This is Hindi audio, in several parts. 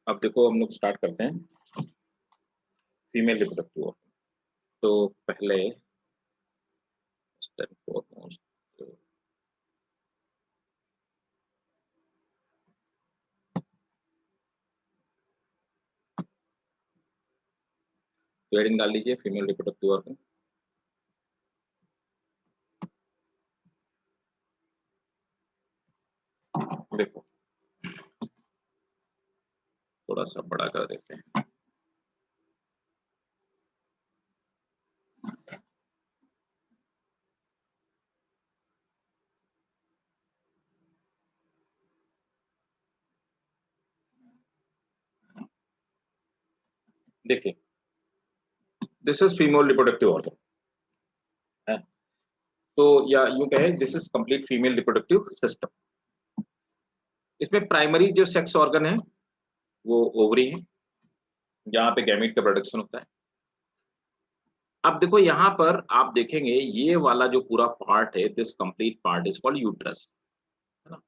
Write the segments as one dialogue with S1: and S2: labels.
S1: अब देखो हम लोग स्टार्ट करते हैं फीमेल रिप्रोडक्टिव ऑर्गन। तो पहले step foremost, तो हेडिंग डाल लीजिए फीमेल रिप्रोडक्टिव ऑर्गन। देखो थोड़ा सा बड़ा कर देते हैं। देखिए this is female reproductive organ है, तो या यूं कहे this is complete female reproductive system. इसमें प्राइमरी जो सेक्स ऑर्गन है वो ओवरी है, जहां पे गैमेट का प्रोडक्शन होता है। अब देखो यहाँ पर आप देखेंगे ये वाला जो पूरा पार्ट है, this complete part is called uterus, है ना।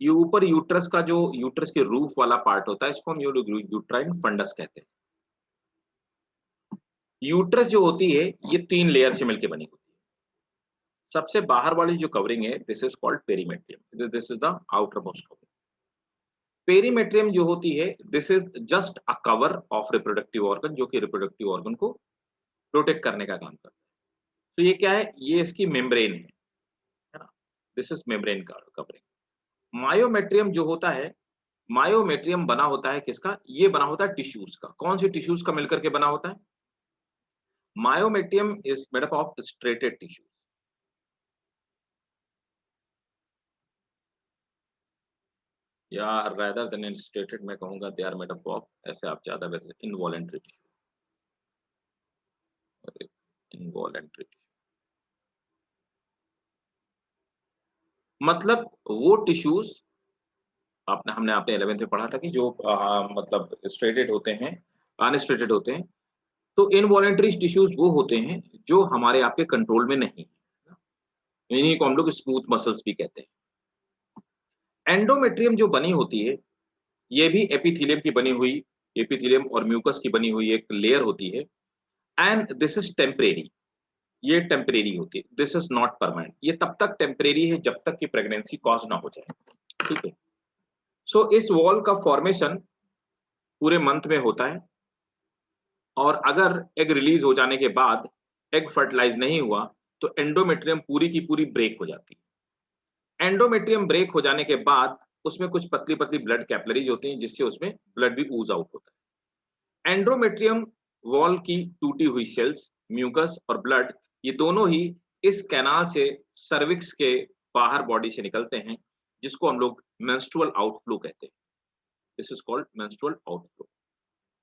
S1: ये ऊपर यूट्रस का जो यूट्रस के रूफ वाला पार्ट होता है, इसको हम यूट्राइन फंडस कहते हैं। यूट्रस जो होती है ये 3 लेयर से मिलकर बनी होती है। सबसे बाहर वाली जो कवरिंग है this is called perimetrium, this is the outer most covering. Perimetrium जो होती है this is just a cover of reproductive organ, जो कि रिप्रोडक्टिव ऑर्गन को प्रोटेक्ट करने का काम करता है। तो ये क्या है, ये इसकी मेम्ब्रेन है ना। दिस इज मेम्ब्रेन का कवरिंग। मायोमेट्रियम जो होता है, मायोमेट्रियम बना होता है किसका, ये बना होता है टिश्यूज का। कौन सी टिश्यूज का मिलकर के बना होता है? Myometrium is made up of striated tissues. या rather than illustrated मैं कहूंगा they are made up of, ऐसे आप ज्यादा वैसे involuntary tissue, involuntary tissue मतलब वो टिश्यूज आपने हमने आपने 11th में पढ़ा था कि जो मतलब स्ट्रेटेड होते हैं, अनस्ट्रेटेड होते हैं। तो इनवॉलंटरी टिश्यूज वो होते हैं जो हमारे आपके कंट्रोल में नहीं है, इन्हीं को हम लोग स्मूथ मसल्स भी कहते हैं। एंडोमेट्रियम जो बनी होती है ये भी एपिथेलियम की बनी हुई, एपिथेलियम और म्यूकस की बनी हुई एक लेयर होती है। एंड दिस इज टेम्परेरी, ये टेम्परेरी होती है, दिस इज नॉट परमानेंट। ये तब तक टेम्परेरी है जब तक कि प्रेगनेंसी कॉज ना हो जाए, ठीक है। सो इस वॉल का फॉर्मेशन पूरे मंथ में होता है, और अगर एग रिलीज हो जाने के बाद एग फर्टिलाइज नहीं हुआ तो एंडोमेट्रियम पूरी की पूरी ब्रेक हो जाती है। एंडोमेट्रियम ब्रेक हो जाने के बाद उसमें कुछ पतली पतली ब्लड कैपिलरीज होती हैं, जिससे उसमें ब्लड भी ऊज आउट होता है। एंडोमेट्रियम वॉल की टूटी हुई सेल्स, म्यूकस और ब्लड, ये दोनों ही इस कैनाल से सर्विक्स के बाहर बॉडी से निकलते हैं, जिसको हम लोग मेंस्ट्रुअल आउटफ्लो कहते हैं। This is called menstrual outflow.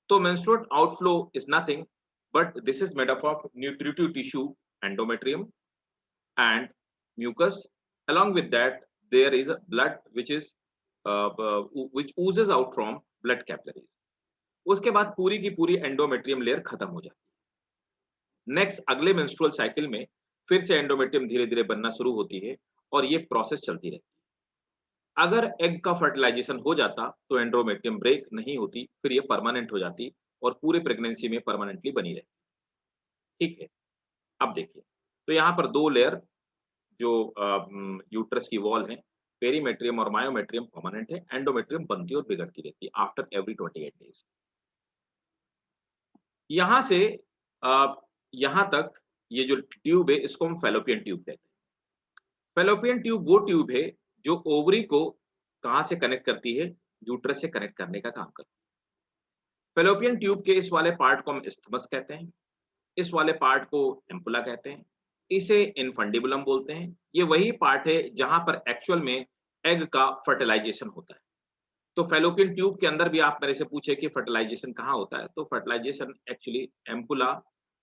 S1: तो menstrual outflow is nothing but this is made up of nutritive tissue, endometrium and mucus. Along with that there is a blood which is which oozes out from blood capillaries. उसके बाद पूरी की पूरी एंडोमेट्रियम लेयर खत्म हो जाती है। नेक्स्ट अगले मेंस्ट्रुअल साइकिल में फिर से एंडोमेट्रियम धीरे धीरे बनना शुरू होती है और ये प्रोसेस चलती रहती है। अगर एग का फर्टिलाइजेशन हो जाता तो एंडोमेट्रियम ब्रेक नहीं होती, फिर ये परमानेंट हो जाती और पूरे प्रेगनेंसी में परमानेंटली बनी रहती, ठीक है। अब देखिए, तो यहाँ पर 2 लेयर जो यूट्रस की वॉल है, पेरीमेट्रियम और मायोमेट्रियम परमानेंट है, एंडोमेट्रियम बनती और बिगड़ती रहती है आफ्टर एवरी 28 डेज। यहाँ से यहाँ तक ये जो ट्यूब है इसको हम फैलोपियन ट्यूब कहते हैं। फैलोपियन ट्यूब वो ट्यूब है जो ओवरी को कहाँ से कनेक्ट करती है, यूट्रस से कनेक्ट करने का काम करती है। फैलोपियन ट्यूब के इस वाले पार्ट को हम इस्थमस कहते हैं, इस वाले पार्ट को एम्पुला कहते हैं, इसे इनफंडिबुलम बोलते हैं। ये वही पार्ट है जहां पर एक्चुअल में एग का फर्टिलाइजेशन होता है। तो फैलोपियन ट्यूब के अंदर भी आप मेरे से पूछे कि फर्टिलाइजेशन कहाँ होता है, तो फर्टिलाइजेशन एक्चुअली एम्पुला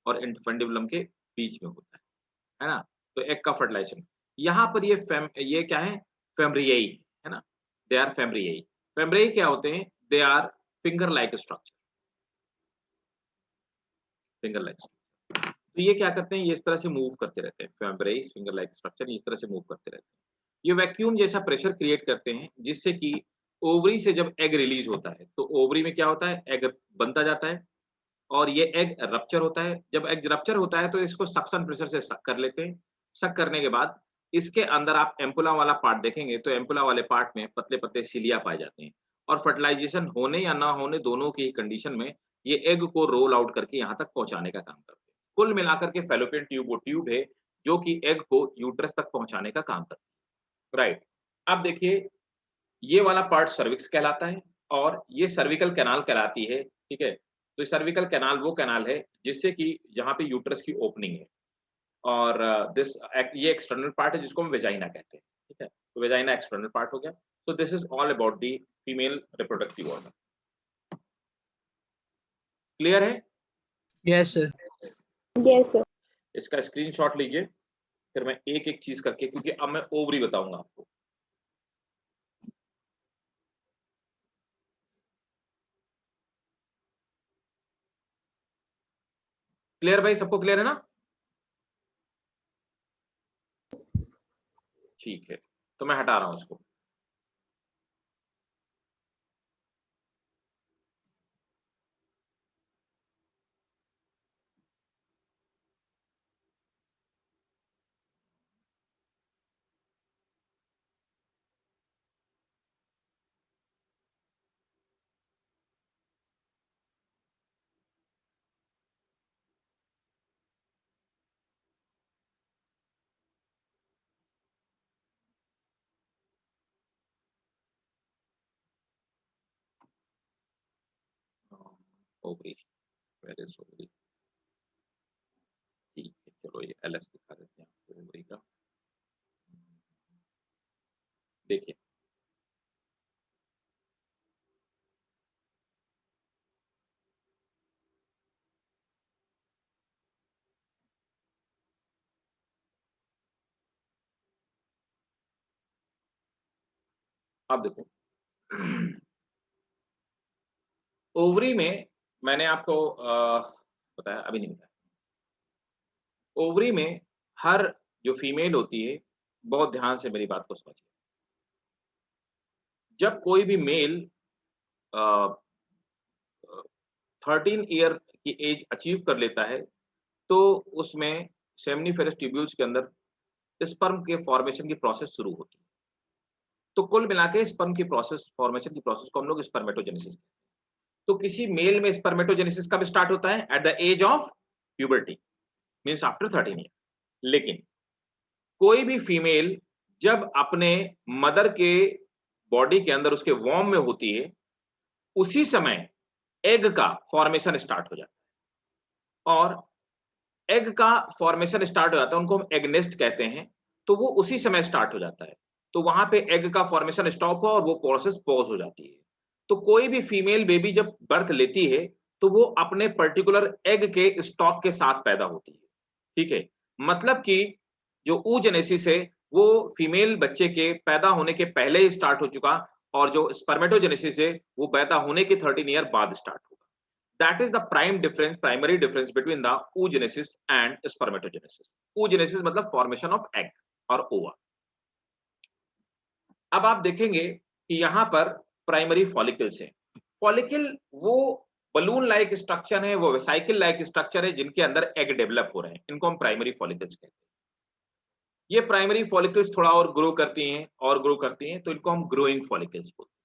S1: और इनफंडिबुलम के बीच में होता है ना। तो एग का फर्टिलाइजेशन यहाँ पर ये क्या है, फेम्ब्रियाई, है ना। They are फेम्ब्रियाई। फेम्ब्रियाई क्या होते हैं, they are finger like structure, finger like. तो ये क्या करते हैं, ये इस तरह से मूव करते रहते हैं, फेम्ब्रेई फिंगर लाइक स्ट्रक्चर इस तरह से मूव करते रहते हैं। ये वैक्यूम जैसा प्रेशर क्रिएट करते हैं जिससे कि ओवरी से जब एग रिलीज होता है तो ओवरी में क्या होता है, एग बनता जाता है और ये एग रप्चर होता है। जब एग रप्चर होता है तो इसको सक्शन प्रेशर से सक कर लेते हैं। सक करने के बाद इसके अंदर आप एम्पुला वाला पार्ट देखेंगे तो एम्पुला वाले पार्ट में पतले-पतले सिलिया पाए जाते हैं और फर्टिलाइजेशन होने या ना होने दोनों की कंडीशन में ये एग को रोल आउट करके यहाँ तक पहुँचाने का काम करते हैं। कुल मिलाकर के फैलोपियन ट्यूब वो ट्यूब है जो कि एग को यूट्रस तक पहुँचाने का काम करती है। राइट। अब देखिए ये वाला पार्ट सर्विक्स कहलाता है और ये सर्विकल कैनाल कहलाती है, ठीक है? तो सर्विकल कैनाल वो कैनाल है जिससे कि जहाँ पे यूट्रस की ओपनिंग है और ये एक्सटर्नल पार्ट है जिसको हम वेजाइना कहते हैं, ठीक है? तो वेजाइना एक्सटर्नल पार्ट हो गया। तो this is all about the female reproductive organ. Clear है?
S2: Yes sir.
S3: Yes sir.
S1: इसका स्क्रीनशॉट लीजिए, फिर मैं एक-एक चीज़ करके क्योंकि अब मैं ओवरी बताऊँगा आपको। क्लियर भाई, सबको क्लियर है ना? ठीक है, तो मैं हटा रहा हूँ इसको। Ovary, where is ovary? ठीक है, चलो ये एलएस दिखा देते हैं आपको ओवरी का। देखिए, अब देखो ओवरी में मैंने आपको बताया अभी नहीं बताया। ओवरी में हर जो फीमेल होती है, बहुत ध्यान से मेरी बात को समझिए। जब कोई भी मेल अ, 13 ईयर की एज अचीव कर लेता है, तो उसमें सेमिनिफेरस ट्यूब्यूल्स के अंदर स्पर्म के फॉर्मेशन की प्रोसेस शुरू होती है। तो कुल मिला के स्पर्म की प्रोसेस फॉर्मेशन की प्रोसेस को हम लोग स्पर्मेटोजेनेसिस कहते हैं। तो किसी मेल में स्पर्मेटोजेनेसिस कब स्टार्ट होता है? At the age of puberty, means after 13 year. लेकिन कोई भी फीमेल जब अपने मदर के बॉडी के अंदर उसके वॉर्म में होती है, उसी समय एग का फॉर्मेशन स्टार्ट हो जाता है और एग का फॉर्मेशन स्टार्ट हो जाता है, उनको हम एग नेस्ट कहते हैं, तो वो उसी समय स्टार्ट हो जाता है। तो वहाँ पे एग का फॉर्मेशन स्टॉप हुआ और वो प्रोसेस पॉज़ हो जाती है। तो कोई भी फीमेल बेबी जब बर्थ लेती है, तो वो अपने पर्टिकुलर एग के स्टॉक के साथ पैदा होती है, ठीक है? मतलब कि जो oogenesis है, वो फीमेल बच्चे के पैदा होने के पहले ही स्टार्ट हो चुका और जो स्पर्मेटोजेनेसिस है, वो पैदा होने के 13 ईयर बाद स्टार्ट होगा। That is the primary difference between the oogenesis and spermatogenesis. Oogenesis मतलब formation of egg और ova. अब आप देखेंगे कि यहाँ पर प्राइमरी फॉलिकल्स हैं। फॉलिकल वो बलून लाइक स्ट्रक्चर है, वो वेसिकल लाइक स्ट्रक्चर है जिनके अंदर एग डेवलप हो रहे हैं। इनको हम प्राइमरी फॉलिकल्स कहते हैं। ये प्राइमरी फॉलिकल्स थोड़ा और ग्रो करती हैं और ग्रो करती हैं, तो इनको हम ग्रोइंग फॉलिकल्स बोलते हैं।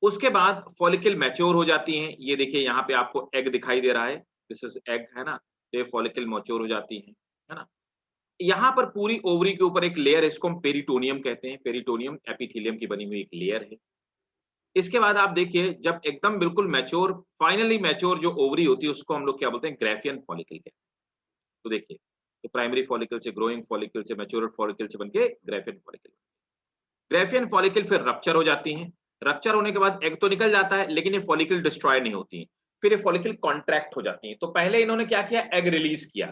S1: उसके बाद फॉलिकल मैच्योर हो जाती हैं। ये देखिए यहाँ पे आपको एग दिखाई दे रहा है, दिस इज एग है ना? ये फॉलिकल मैच्योर हो जाती है ना? यहाँ पर पूरी ओवरी के ऊपर एक लेयर है, इसको हम पेरिटोनियम कहते हैं। पेरिटोनियम एपिथेलियम की बनी हुई एक लेयर है। इसके बाद आप देखिए जब एकदम बिल्कुल मैच्योर, फाइनली मैच्योर जो ओवरी होती है उसको हम लोग क्या बोलते हैं? ग्राफियन फॉलिकल कहते हैं। तो देखिए, तो प्राइमरी फॉलिकल से, ग्रोइंग फॉलिकल से, मैच्योर फॉलिकल से बनके ग्राफियन फॉलिकल। ग्राफियन फॉलिकल फिर रप्चर हो जाती हैं। रप्चर होने के बाद एग तो निकल जाता है, लेकिन ये फॉलिकल डिस्ट्रॉय नहीं होती हैं। फिर ये फॉलिकल कॉन्ट्रैक्ट हो जाती हैं। तो पहले इन्होंने क्या किया? एग रिलीज किया।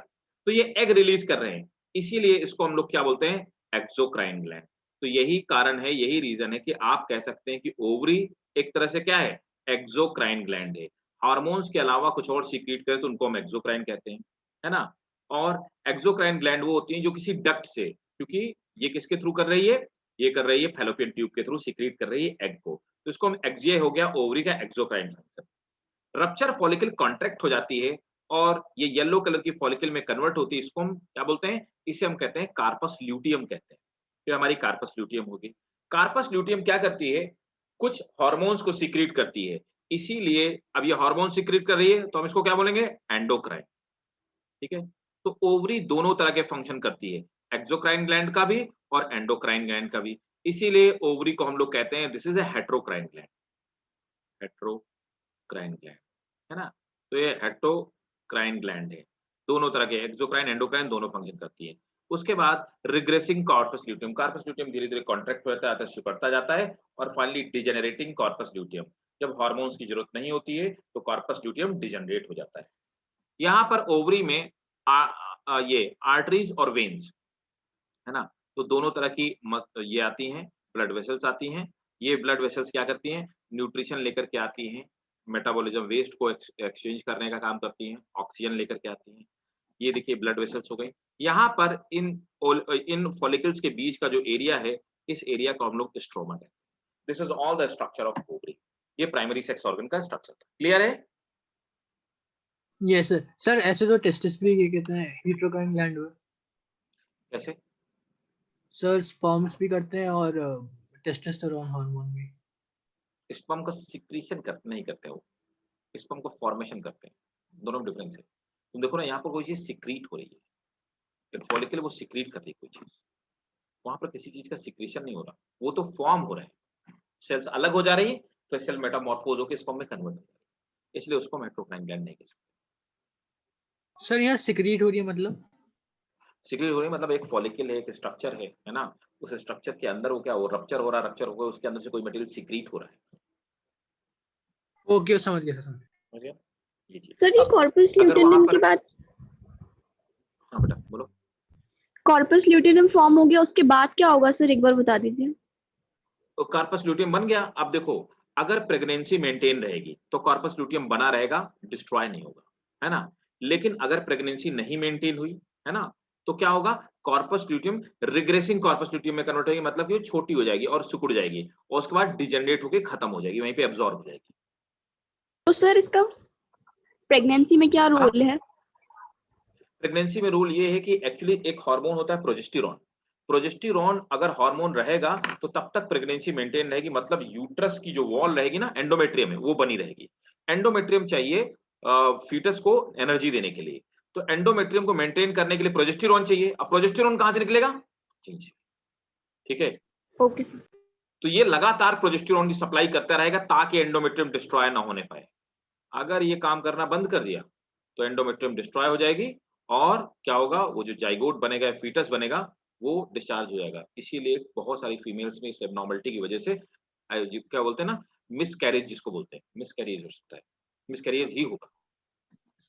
S1: तो ये एग रिलीज कर रहे हैं, इसीलिए इसको हम लोग क्या बोलते हैं? Exocrine gland. तो यही कारण है, यही रीजन है कि आप कह सकते हैं कि ओवरी एक तरह से क्या है? एक्सोक्राइन ग्लैंड है। हार्मोन्स के अलावा कुछ और सीक्रेट करे तो उनको हम एक्सोक्राइन कहते हैं, है ना? और एक्सोक्राइन ग्लैंड वो होती हैं जो किसी डक्ट से, क्योंकि ये किसके थ्रू कर रही है? ये कर रही है फैलोपियन ट्यूब के थ्रू सीक्रेट कर रही है एग को, तो इसको हम ये हो गया ओवरी का exocrine function. Rupture follicle contract हो जाती है और ये येलो कलर की फॉलिकल में कन्वर्ट होती है, इसको हम क्या बोलते हैं, इसे हम कहते हैं कार्पस ल्यूटियम कहते हैं। ये हमारी कार्पस ल्यूटियम होगी। कार्पस ल्यूटियम क्या करती है, कुछ हार्मोन्स को सीक्रेट करती है, इसीलिए अब ये हार्मोन सीक्रेट कर रही है तो हम इसको क्या बोलेंगे, एंडोक्राइन। ठीक है, तो ओवरी दोनों तरह के फंक्शन करती है, एक्सोक्राइन ग्लैंड का भी और एंडोक्राइन ग्लैंड का भी, इसीलिए ओवरी को हम लोग कहते हैं this is a heterocrine gland, heterocrine gland, है ना। तो ये हेट्रोक्राइन ग्लैंड है, दोनों तरह के एक्सोक्राइन एंडोक्राइन दोनों फंक्शन करती है। उसके बाद regressing corpus luteum, corpus luteum धीरे-धीरे कॉन्ट्रैक्ट होता है, सिकुड़ता जाता है और फाइनली डिजेनरेटिंग कॉर्पस ल्यूटियम, जब हार्मोन्स की जरूरत नहीं होती है तो कॉर्पस ल्यूटियम डिजेनरेट हो जाता है। यहाँ पर ओवरी में ये आर्टरीज और वेन्स, है ना, तो दोनों तरह की ये आती हैं, ब्लड वेसल्स आती हैं। ये ब्लड वेसल्स क्या करती हैं, न्यूट्रिशन लेकर के आती हैं, मेटाबॉलिज्म वेस्ट को एक्सचेंज करने का काम करती हैं, ऑक्सीजन लेकर के आती हैं। ये देखिए ब्लड वेसल्स हो गई। यहाँ पर इन फॉलिकल्स के बीच का जो एरिया है, इस एरिया को हम लोग स्ट्रोमा कहते हैं। This is all the structure of ovary. ये प्राइमरी सेक्स ऑर्गन का स्ट्रक्चर था। क्लियर है?
S2: Yes sir. सर ऐसे तो टेस्टिस भी ये कहते हैं हीट्रोक्राइन ग्लैंड हुआ।
S1: कैसे?
S2: सर स्पर्म्स भी करते हैं और टेस्टोस्टेरोन हार्मोन भी।
S1: स्पर्म का सिक्रीशन करते नहीं करते वो, स्पर्म को फॉर्मेशन करते हैं, दोनों में डिफरेंस है। तुम देखो ना, यहाँ पर कोई चीज सिक्रीट हो रही है, फॉलिकल वो सिक्रीट कर रही है कोई चीज, वहां पर किसी चीज का सिक्रीशन नहीं हो रहा, वो तो फॉर्म हो रहा है, सेल्स अलग हो जा रही है, तो सेल मेटामॉर्फोज होकर स्पर्म में कन्वर्ट हो जा रही है, इसलिए उसको हेट्रोक्राइन ग्लैंड नहीं कह सकते।
S2: सर यहाँ सिक्रीट हो रही है मतलब?
S1: सिक्रीट हो रही है मतलब एक फॉलिकल है, एक स्ट्रक्चर है ना, उस स्ट्रक्चर के अंदर वो क्या हो रप्चर हो रहा है, रप्चर हो गया, उसके अंदर से कोई मटेरियल सिक्रीट हो रहा है।
S2: ओके समझ गया सर।
S1: समझ गया? ये चीज
S3: सर ये कॉर्पस
S1: अगर वहां
S3: ल्यूटेनियम
S1: पर,
S3: की बात,
S1: हाँ बेटा बोलो।
S3: कॉर्पस ल्यूटेनियम फॉर्म हो गया उसके बाद क्या होगा सर, एक बार बता दीजिए।
S1: तो कार्पस ल्यूटियम बन गया। अब देखो, अगर प्रेगनेंसी मेंटेन रहेगी तो कार्पस ल्यूटियम बना रहेगा, डिस्ट्रॉय नहीं होगा, है ना। लेकिन अगर प्रेगनेंसी नहीं मेंटेन हुई, है ना, तो क्या होगा, corpus luteum regressing corpus luteum में कन्वर्ट होगी, मतलब कि वो छोटी हो जाएगी और सिकुड़ जाएगी और उसके बाद डिजेनरेट होकर खत्म हो जाएगी, वहीं पे एब्जॉर्ब हो जाएगी।
S3: तो सर इसका प्रेगनेंसी में क्या रोल है?
S1: प्रेगनेंसी में रूल ये है कि एक्चुअली एक हार्मोन होता है प्रोजेस्टेरॉन, प्रोजेस्टेरॉन अगर हार्मोन रहेगा तो तब तक प्रेगनेंसी मेंटेन रहेगी, मतलब यूट्रस की जो वॉल रहेगी ना, एंडोमेट्रियम है, वो बनी रहेगी। एंडोमेट्रियम चाहिए फीटस को एनर्जी देने के लिए, तो एंडोमेट्रियम को मेंटेन करने के लिए प्रोजेस्टेरॉन चाहिए। अब प्रोजेस्टेरॉन कहां से निकलेगा? चीन से। ठीक है,
S3: ओके सर।
S1: तो ये लगातार प्रोजेस्टेरॉन की सप्लाई करता रहेगा ताकि एंडोमेट्रियम डिस्ट्रॉय ना होने पाए। अगर ये काम करना बंद कर दिया तो एंडोमेट्रियम डिस्ट्रॉय हो जाएगी और क्या होगा, वो जो जाइगोट बनेगा, फीटस बनेगा, वो डिस्चार्ज हो जाएगा। इसीलिए बहुत सारी फीमेल्स में इस एब्नॉर्मलिटी की वजह से क्या बोलते हैं ना, मिसकैरेज जिसको बोलते हैं, मिसकैरेज हो सकता है, मिसकैरेज ही होगा।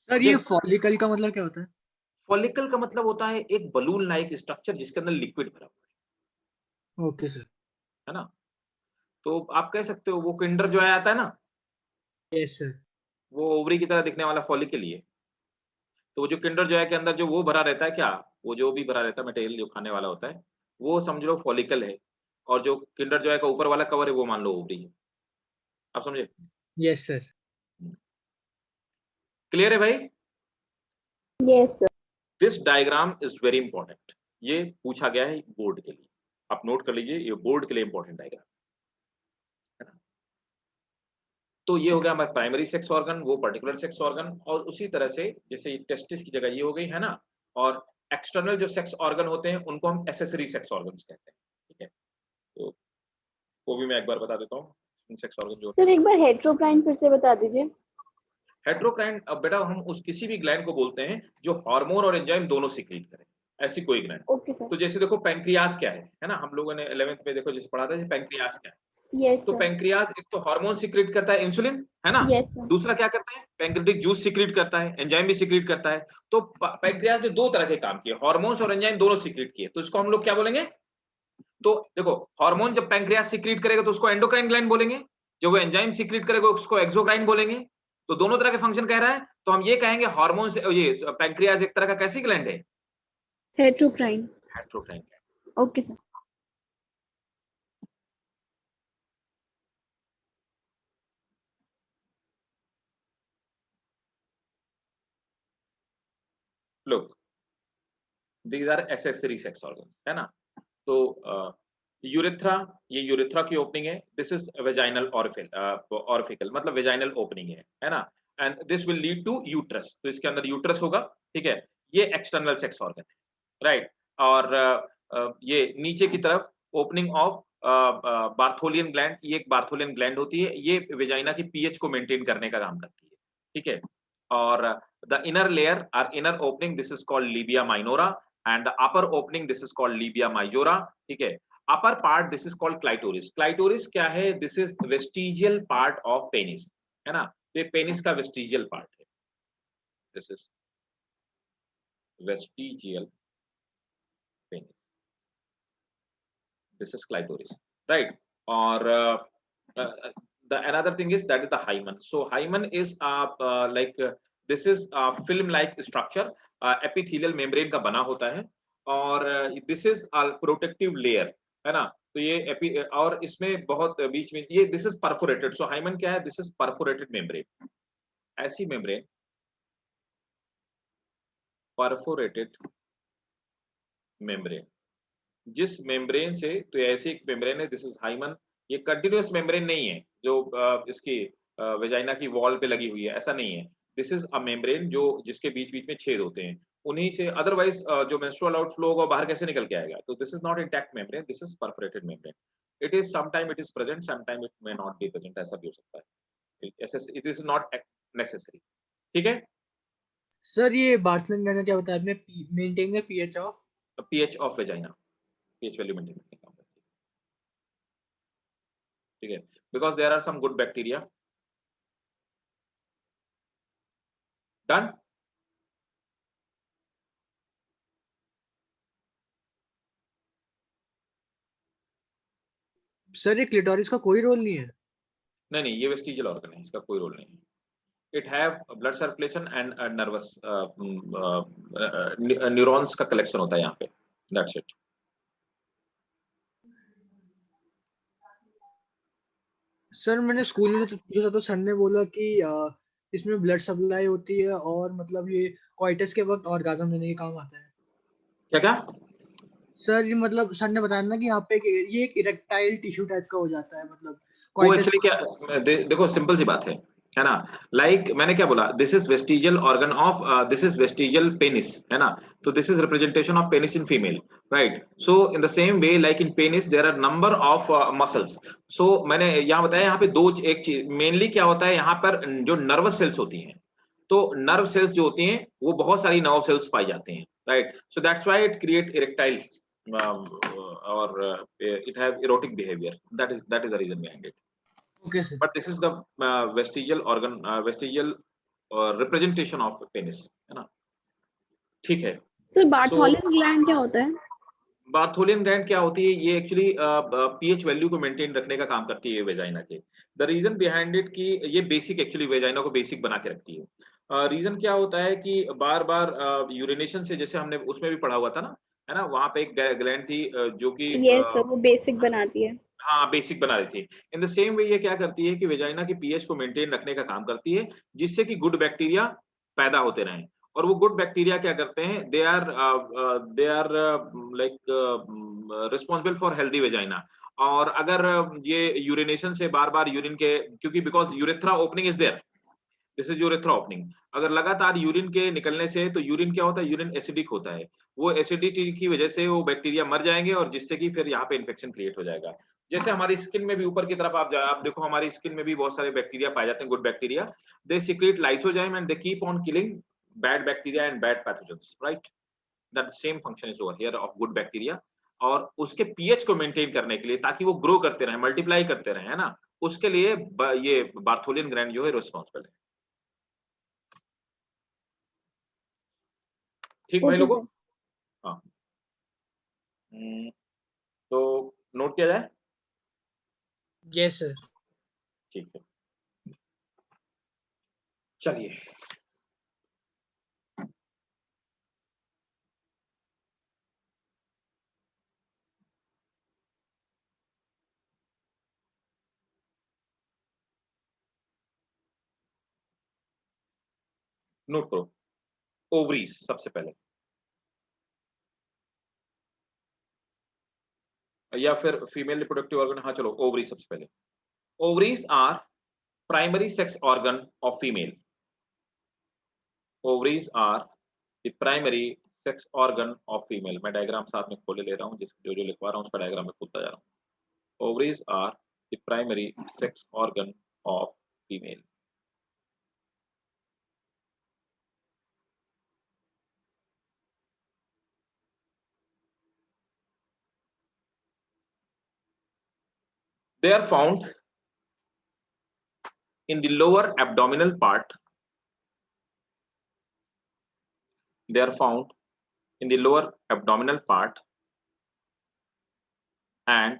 S2: सर ये फॉलिकल का मतलब क्या होता है?
S1: फॉलिकल का मतलब होता है एक बलून लाइक स्ट्रक्चर जिसके अंदर लिक्विड भरा हुआ
S2: ओके सर।
S1: है ना। तो आप कह सकते हो वो किंडर जो आता है ना,
S2: यस सर।
S1: वो ओवरी की तरह दिखने वाला फॉलिकल ही है। तो वो जो किंडर जॉय के अंदर जो वो भरा रहता है क्या, वो जो भी भरा रहता है मटेरियल जो खाने वाला होता है, वो समझ लो फॉलिकल है, और जो किंडर जॉय का ऊपर वाला कवर है वो मान लो ओवरी है। आप समझे?
S2: Yes sir.
S1: क्लियर है भाई?
S3: Yes sir.
S1: This diagram is very important, ये पूछा गया है बोर्ड के लिए, आप नोट कर लीजिए, ये बोर्ड के लिए इंपॉर्टेंट डायग्राम है ना। तो ये हो गया हमारा प्राइमरी सेक्स ऑर्गन, वो पर्टिकुलर सेक्स ऑर्गन, और उसी तरह से जैसे टेस्टिस की जगह ये हो गई है ना, और एक्सटर्नल जो सेक्स ऑर्गन होते हैं उनको हम एसेसरी सेक्स ऑर्गन्स कहते हैं। ठीक है, तो वो भी मैं एक बार बता देता हूँ सेक्स ऑर्गन जो
S3: सर एक बार हेट्रोक्राइन फिर से बता दीजिए।
S1: हेट्रोक्राइन, अब बेटा हम उस किसी भी ग्लैंड को बोलते हैं जो हार्मोन और एंजाइम दोनों सीक्रेट करे, ऐसी कोई ग्लैंड।
S3: Okay sir.
S1: तो जैसे देखो पैंक्रियाज क्या है ना, हम लोगों ने 11th में देखो जैसे पढ़ा था पैंक्रियाज क्या है।
S3: यस
S1: तो
S3: सर।
S1: पैंक्रियाज एक तो हार्मोन सीक्रेट करता है इंसुलिन, है ना।
S3: Yes sir.
S1: दूसरा क्या करता है, पैंक्रियाटिक जूस सीक्रेट करता है, एंजाइम भी सीक्रेट करता है। तो पैंक्रियाज ने दो तरह के काम किए, हार्मोन्स और एंजाइम दोनों सीक्रेट किए, तो इसको हम लोग क्या बोलेंगे। तो देखो, हार्मोन जब पैंक्रियाज सीक्रेट करेगा तो उसको एंडोक्राइन ग्लैंड बोलेंगे, जब वो एंजाइम सीक्रेट करेगा उसको एक्सोक्राइन बोलेंगे। तो दोनों तरह के फंक्शन कह रहा है, तो हम ये कहेंगे हार्मोन से ये पैंक्रियाज एक तरह का कैसी ग्लैंड है,
S3: heterocrine.
S1: Heterocrine.
S3: Okay sir.
S1: these are accessory sex organs, है ना? तो यूरेथ्रा, ये यूरेथ्रा की ओपनिंग है. दिस इज वेजाइनल ऑरिफिकल, मतलब वेजाइनल ओपनिंग है ना? And this will lead to uterus. तो इसके अंदर यूट्रस होगा, ठीक है? ये एक्सटर्नल सेक्स ऑर्गन है, राइट? और ये नीचे की तरफ ओपनिंग ऑफ बार्थोलियन ग्लैंड, ये एक बार्थोलियन ग्लैंड होती है, ये वेजाइना की पीएच को मेंटेन करने का काम करती है, ठीक है? और द इनर लेयर और inner opening, this is called labia minora, and the upper opening, this is called labia majora, ठीक है? Upper part, this is called clitoris. Clitoris क्या है? This is vestigial part of penis, है ना? तो ये पेनिस का वेस्टिजियल पार्ट है. This is vestigial penis. This is clitoris, right? Or the another thing is that is the hymen. So hymen is like this is film like structure, epithelial membrane का बना होता है, और this is a protective layer, है ना? तो ये और इसमें बहुत बीच में ये this is perforated. So hymen क्या है? This is perforated membrane. ऐसी membrane, perforated membrane, जिस मेम्ब्रेन से, तो ऐसी एक मेम्ब्रेन है, दिस इज हाइमन. ये कंटिन्यूअस मेम्ब्रेन नहीं है जो इसकी वेजाइना की वॉल पे लगी हुई है, ऐसा नहीं है. दिस इज अ मेम्ब्रेन जो जिसके बीच बीच में छेद होते हैं, उन्हीं से अदरवाइज जो मेंस्ट्रुअल आउटफ्लो होगा बाहर कैसे निकल के आएगा? तो this is not intact membrane, this is perforated membrane. It is sometime it is present, sometime it may not be present, ऐसा भी हो सकता है. इट इज नॉट नेसेसरी, ठीक है?
S2: सर ये बार्थोलियन ग्लैंड क्या बताया आपने? Maintain the pH of
S1: pH of vagina, pH value maintain करने का काम करती है, ठीक है? Because there are some good bacteria. Done.
S2: Sir ये क्लिटोरिस का कोई रोल नहीं है?
S1: नहीं नहीं, ये वेस्टिजियल ऑर्गन है, इसका कोई रोल नहीं है. It have blood circulation and nervous neurons का कलेक्शन होता है यहाँ पे, दैट्स इट.
S2: सर मैंने स्कूल में तो पूछा था, तो सर ने बोला कि इसमें ब्लड सप्लाई होती है और मतलब ये क्वाइटस के वक्त ऑर्गाज्म देने के काम आता है.
S1: क्या क्या?
S2: सर ये मतलब सर ने बताया ना कि यहाँ पे ये एक इरेक्टाइल टिश्यू टाइप का हो जाता है, मतलब
S1: वो
S2: क्वाइटस.
S1: एक्चुअली क्या, देखो सिंपल सी बात है ना? लाइक मैंने क्या बोला, this is vestigial organ of, this is vestigial penis, है ना? तो this is representation of penis in female, right? So in the same way, like in penis there are number of muscles. So मैंने यहाँ बताया, यहाँ पे दो एक चीज मेनली क्या होता है, यहाँ पर जो नर्वस सेल्स होती हैं, तो नर्व सेल्स जो होती हैं वो बहुत सारी नर्व सेल्स पाई जाती हैं, right? So that's why it create erectile or it have erotic behavior. That is the reason behind it.
S2: Okay sir.
S1: But this is the vestigial organ, vestigial representation of penis, है ना? ठीक है.
S3: सर
S1: So
S3: बार्थोलियन ग्लैंड क्या होता है?
S1: बार्थोलियन ग्लैंड क्या होती है? ये एक्चुअली पीएच वैल्यू को मेंटेन रखने का काम करती है वेजाइना के. द रीजन बिहाइंड इट कि ये बेसिक, एक्चुअली वेजाइना को बेसिक बना के रखती है. रीजन क्या होता है कि बार बार यूरिनेशन से, जैसे हमने उसमें भी पढ़ा हुआ था ना, है ना? वहां पे एक ग्लैंड थी जो कि
S3: यस सर, वो बेसिक बनाती है.
S1: हाँ, बेसिक बना रही थी. इन द सेम वे ये क्या करती है कि वेजाइना की पीएच को मेंटेन रखने का काम करती है, जिससे कि गुड बैक्टीरिया पैदा होते रहें. और वो गुड बैक्टीरिया क्या करते हैं? They are like responsible for healthy vagina. और अगर ये यूरिनेशन से बार-बार यूरिन के, क्योंकि because urethra opening is there, this is urethra opening. अगर लगातार यूरिन के निकलने से, तो यूरिन क्या होता है? यूरिन एसिडिक होता है. वो एसिडिटी की वजह से वो बैक्टीरिया मर जाएंगे, और जिससे कि फिर यहाँ पे इन्फेक्शन क्रिएट हो जाएगा. जैसे हमारी स्किन में भी ऊपर की तरफ आप देखो, हमारी स्किन में भी बहुत सारे बैक्टीरिया पाए जाते हैं, good bacteria. They secret lysozyme and they keep on killing bad bacteria and bad pathogens, right? That same function is over here of good bacteria. और उसके पीएच को मेंटेन करने के लिए, ताकि वो ग्रो करते रहें, मल्टीप्लाई करते रहें, है ना? उसके लिए ये बार्थोलियन ग्लैंड जो है रिस्पॉन्सिबल है. ठीक भाई
S3: ओके
S1: लोगों?
S3: सर.
S1: हाँ. हम्म, तो नोट किया जाए.
S2: Yes sir.
S1: ठीक है, चलिए. नोट करो. ओवरीज सबसे पहले. या फिर फीमेल रिप्रोडक्टिव ऑर्गन, हाँ चलो ओवरीज सबसे पहले। Ovaries are primary sex organ of female. Ovaries are the primary sex organ of female. मैं डायग्राम साथ में खोले ले रहा हूँ, जिस जो जो लिखवा रहा हूँ उसका डायग्राम में खोलता जा रहा हूँ। Ovaries are the primary sex organ of female. They are found in the lower abdominal part. They are found in the lower abdominal part and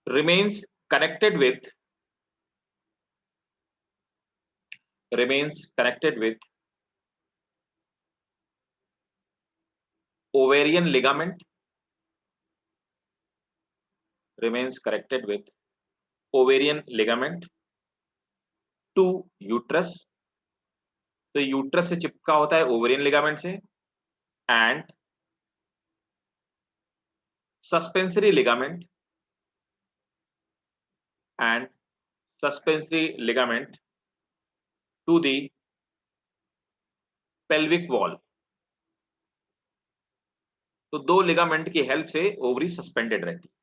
S1: remains connected with ovarian ligament, remains connected with ovarian ligament to uterus. तो यूट्रस से चिपका होता है ओवेरियन लिगामेंट से, and suspensory ligament to the pelvic wall. तो दो लिगामेंट की हेल्प से ओवरी सस्पेंडेड रहती है।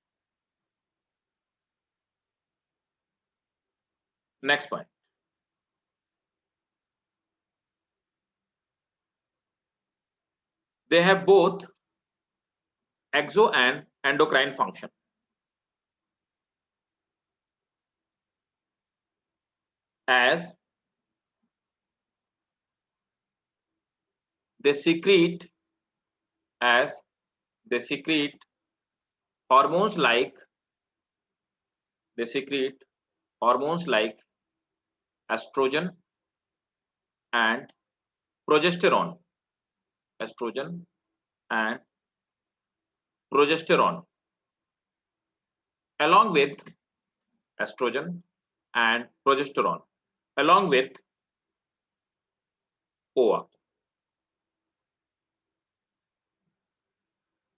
S1: Next point, they have both exo and endocrine function. As they secrete hormones like estrogen and progesterone. Along with estrogen and progesterone along with OA.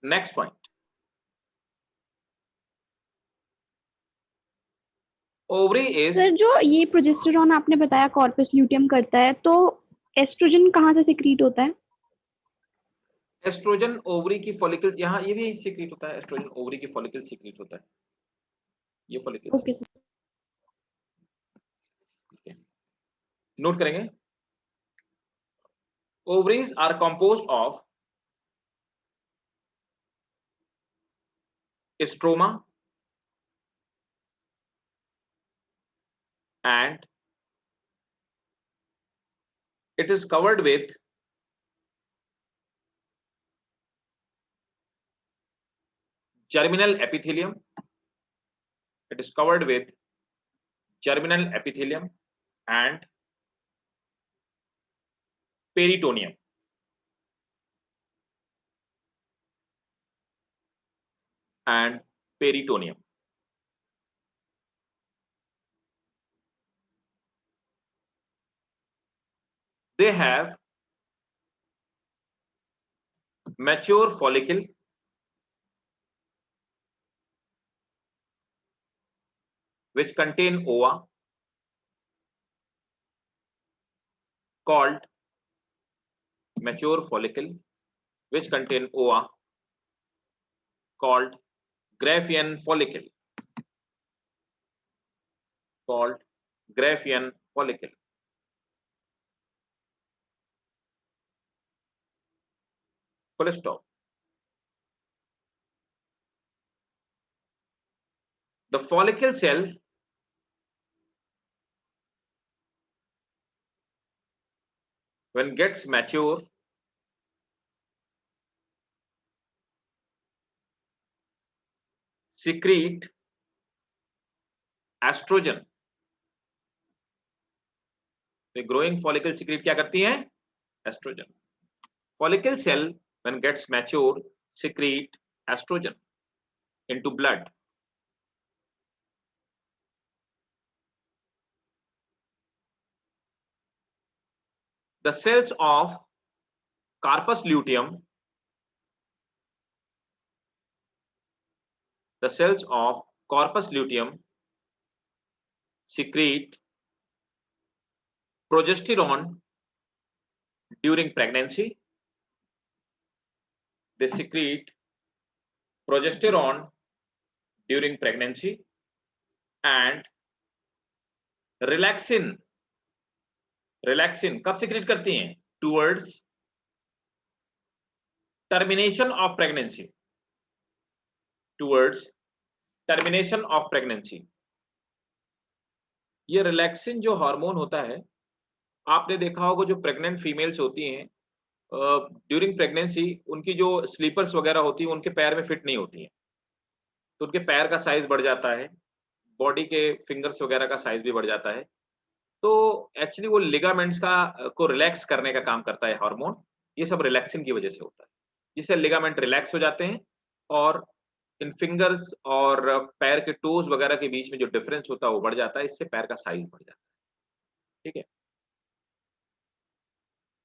S1: Next point, ovary is.
S3: Sir जो ये प्रोजेस्टेरॉन आपने बताया कॉर्पस ल्यूटियम करता है, तो एस्ट्रोजन कहाँ से सिक्रीट होता है?
S1: एस्ट्रोजन ओवरी की फॉलिकल, यहाँ ये भी सीक्रेट होता है। एस्ट्रोजन ओवरी की फॉलिकल सीक्रेट होता है, ये फॉलिकल।
S3: Okay sir.
S1: नोट करेंगे, ovaries are composed of stroma and it is covered with germinal epithelium. It is covered with germinal epithelium and peritoneum. And peritoneum. They have mature follicle which contain OA called mature follicle which contain OA called Graafian follicle. Full stop. The follicle cell when gets mature secrete estrogen. The growing follicle secrete क्या करती हैं? Estrogen. Follicle cell when gets mature secrete estrogen into blood. The cells of corpus luteum the cells of corpus luteum secrete progesterone during pregnancy. They secrete progesterone during pregnancy and relaxin कब secrete करती हैं? Towards termination of pregnancy. Towards termination of pregnancy. ये रिलैक्सिन जो हार्मोन होता है, आपने देखा होगा जो प्रेग्नेंट फीमेल्स होती हैं ड्यूरिंग प्रेगनेंसी उनकी जो स्लीपर्स वगैरह होती है उनके पैर में फिट नहीं होती हैं, तो उनके पैर का साइज बढ़ जाता है, बॉडी के फिंगर्स वगैरह का साइज भी बढ़ जाता है। तो एक्चुअली वो लिगामेंट्स का को रिलैक्स करने का काम करता है हार्मोन। ये सब रिलैक्सिन की वजह से होता है, जिससे लिगामेंट रिलैक्स हो जाते हैं और इन फिंगर्स और पैर के टोज वगैरह के बीच में जो डिफरेंस होता है वो बढ़ जाता है, इससे पैर का साइज बढ़ जाता है। ठीक है,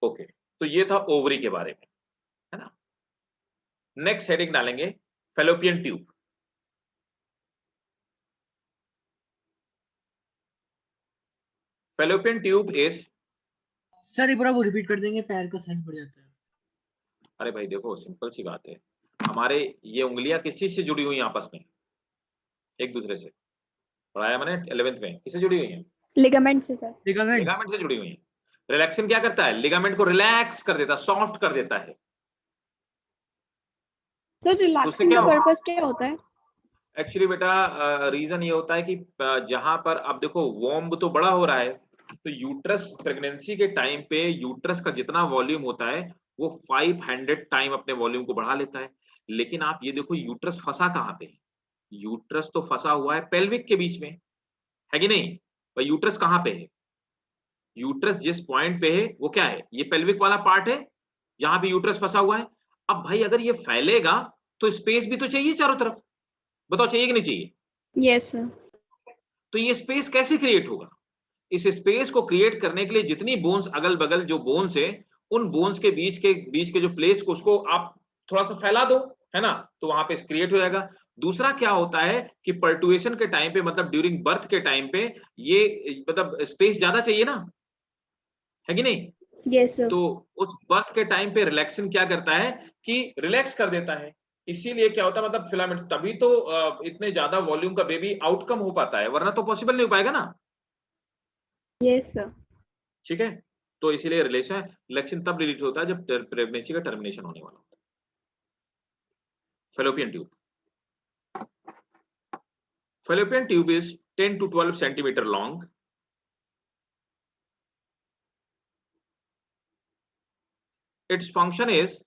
S1: ओके। तो ये था ओवरी के बारे में, है ना। नेक्स्ट हेडिंग डालेंगे fallopian tube. Fallopian tube is,
S2: sir एक बार वो रिपीट कर देंगे, पैर का साइज बढ़ जाता है।
S1: अरे भाई देखो सिंपल सी बात है, हमारे ये उंगलियां किस चीज से जुड़ी हुई हैं आपस में, एक दूसरे से पढ़ाया मैंने 11th में, किससे जुड़ी हुई हैं?
S3: लिगामेंट से सर।
S1: लिगामेंट से जुड़ी हुई हैं। रिलैक्सिन क्या करता है? लिगामेंट को रिलैक्स कर देता है, सॉफ्ट कर देता है।
S3: सर रिलैक्सिन का पर्पस क्या होता है?
S1: एक्चुअली बेटा रीजन ये होता है कि जहां पर अब देखो वॉम्ब तो बड़ा हो रहा है, तो यूट्रस प्रेगनेंसी के टाइम पे यूट्रस का जितना वॉल्यूम होता है वो 500 टाइम अपने वॉल्यूम को बढ़ा लेता है। लेकिन आप ये देखो यूट्रस फंसा कहाँ पे है? यूट्रस तो फंसा हुआ है पेल्विक के बीच में, है कि नहीं? भाई यूट्रस कहाँ पे है? यूट्रस जिस पॉइंट पे है वो क्या है? ये पेल्विक वाला पार्ट है जहां पे यूट्रस फंसा हुआ है। अब भाई अगर ये फैलेगा तो स्पेस भी तो चाहिए चारों तरफ, बताओ चाहिए कि नहीं चाहिए?
S3: Yes sir.
S1: तो ये स्पेस कैसे क्रिएट होगा? इस स्पेस को क्रिएट करने के लिए जितनी बोन्स अगल बगल जो बोन्स है उन बोन्स के बीच के जो प्लेस को उसको आप थोड़ा सा फैला दो, है ना, तो वहां पे क्रिएट हो जाएगा। दूसरा क्या होता है कि पर्टुएशन के टाइम पे मतलब ड्यूरिंग बर्थ के टाइम पे ये मतलब स्पेस ज्यादा चाहिए ना, है कि नहीं?
S3: Yes sir.
S1: तो उस बर्थ के टाइम पे रिलैक्सिन क्या करता है कि रिलैक्स कर देता है। इसीलिए क्या होता है मतलब फिलामेंट, तभी तो इतने ज्यादा वॉल्यूम का बेबी आउटकम हो पाता है, वरना तो पॉसिबल नहीं हो पाएगा ना।
S3: Yes sir.
S1: ठीक है, तो इसीलिए रिलैक्सिन तब रिलीज होता है जब प्रेगनेंसी का टर्मिनेशन होने वाला होता है। Fallopian tube, fallopian tube is 10 to 12 centimeter long. Its function is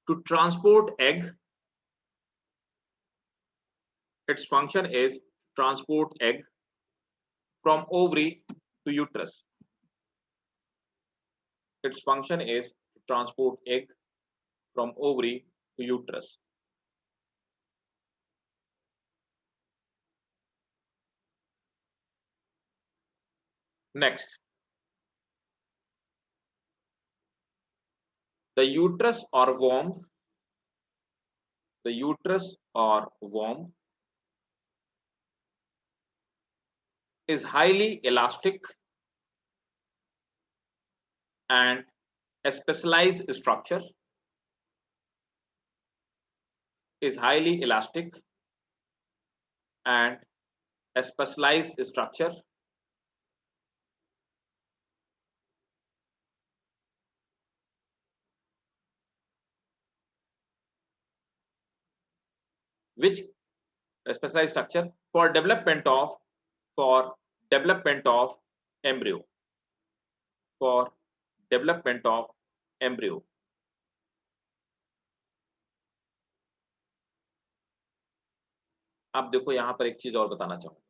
S1: to transport egg. Its function is transport egg from ovary to uterus. Its function is to transport egg from ovary to uterus. Next, the uterus or womb. The uterus or womb is highly elastic and a specialized structure. Is highly elastic and a specialized structure which a specialized structure for development of embryo, for development of embryo. अब देखो यहाँ पर एक चीज और बताना चाहूंगा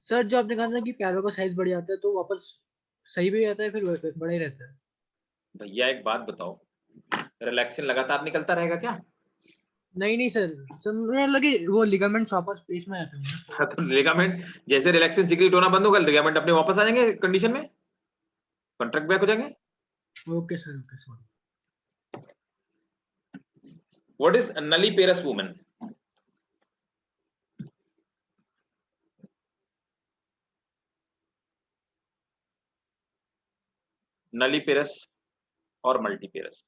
S2: सर, जो आपने कहा था कि पैरों का साइज बढ़ जाता है तो वापस सही भी जाता है, फिर बड़ा ही रहता है।
S1: भैया एक बात बताओ, रिलैक्सिन लगातार निकलता रहेगा क्या?
S2: नहीं सर, मुझे लगे वो लिगामेंट्स वापस स्पेस में आते हैं।
S1: हाँ, तो लिगामेंट जैसे रिलैक्सिन सीक्रेट होना बंद होगा, लिगामेंट अपने वापस आ जाएंगे कंडीशन में, कॉन्ट्रैक्ट बैक हो जाएंगे।
S2: Okay sir, okay sorry.
S1: What is nulliparous women? Nulliparous और मल्टीपेरस।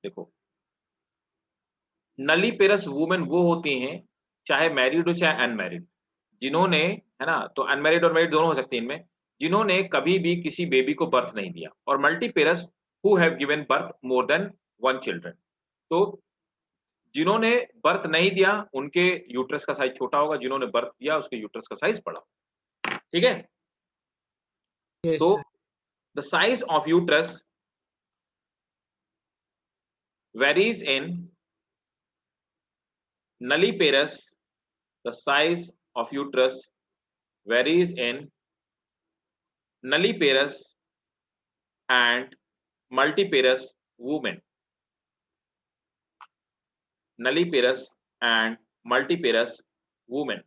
S1: देखो, नलीपेरस वुमेन वो होती हैं, चाहे मैरिड हो चाहे अनमैरिड, जिन्होंने, है ना, तो अनमैरिड और मैरिड दोनों हो सकती हैं इनमें, जिन्होंने कभी भी किसी बेबी को बर्थ नहीं दिया, और multiparous who have given birth more than 1 children. तो जिन्होंने बर्थ नहीं दिया उनके यूट्रस का साइज छोटा होगा, जिन्होंने बर्थ दिया उसके यूट्रस का साइज बड़ा। ठीक है?
S2: Yes,
S1: तो
S2: sir.
S1: The size of uterus varies in nulliparous. The size of uterus varies in nulliparous and multiparous women. Nulliparous and multiparous women.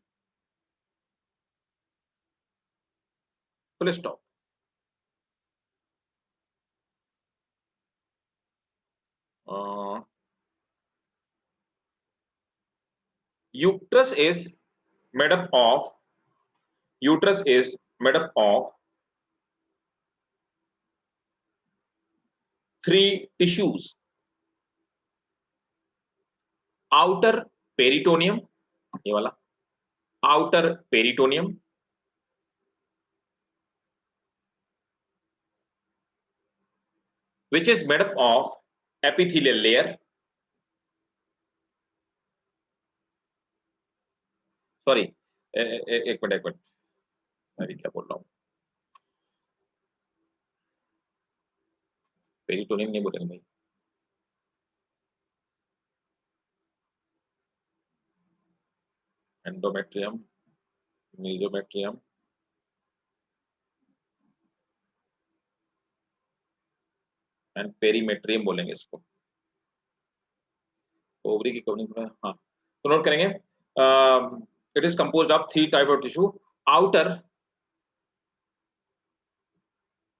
S1: Full stop. Uterus is made up of 3 tissues. Outer peritoneum, ये वाला outer peritoneum, which is made up of epithelial layer. Sorry, एक मिनट, मैं क्या बोल रहा हूँ, पेरिटोनियम नहीं बोलेंगे भाई, एंडोमेट्रियम, मेसोमेट्रियम, एंड पेरीमेट्रियम बोलेंगे इसको। ओवरी की कवरिंग, हाँ, तो नोट करेंगे, it is composed of 3 type of tissue. Outer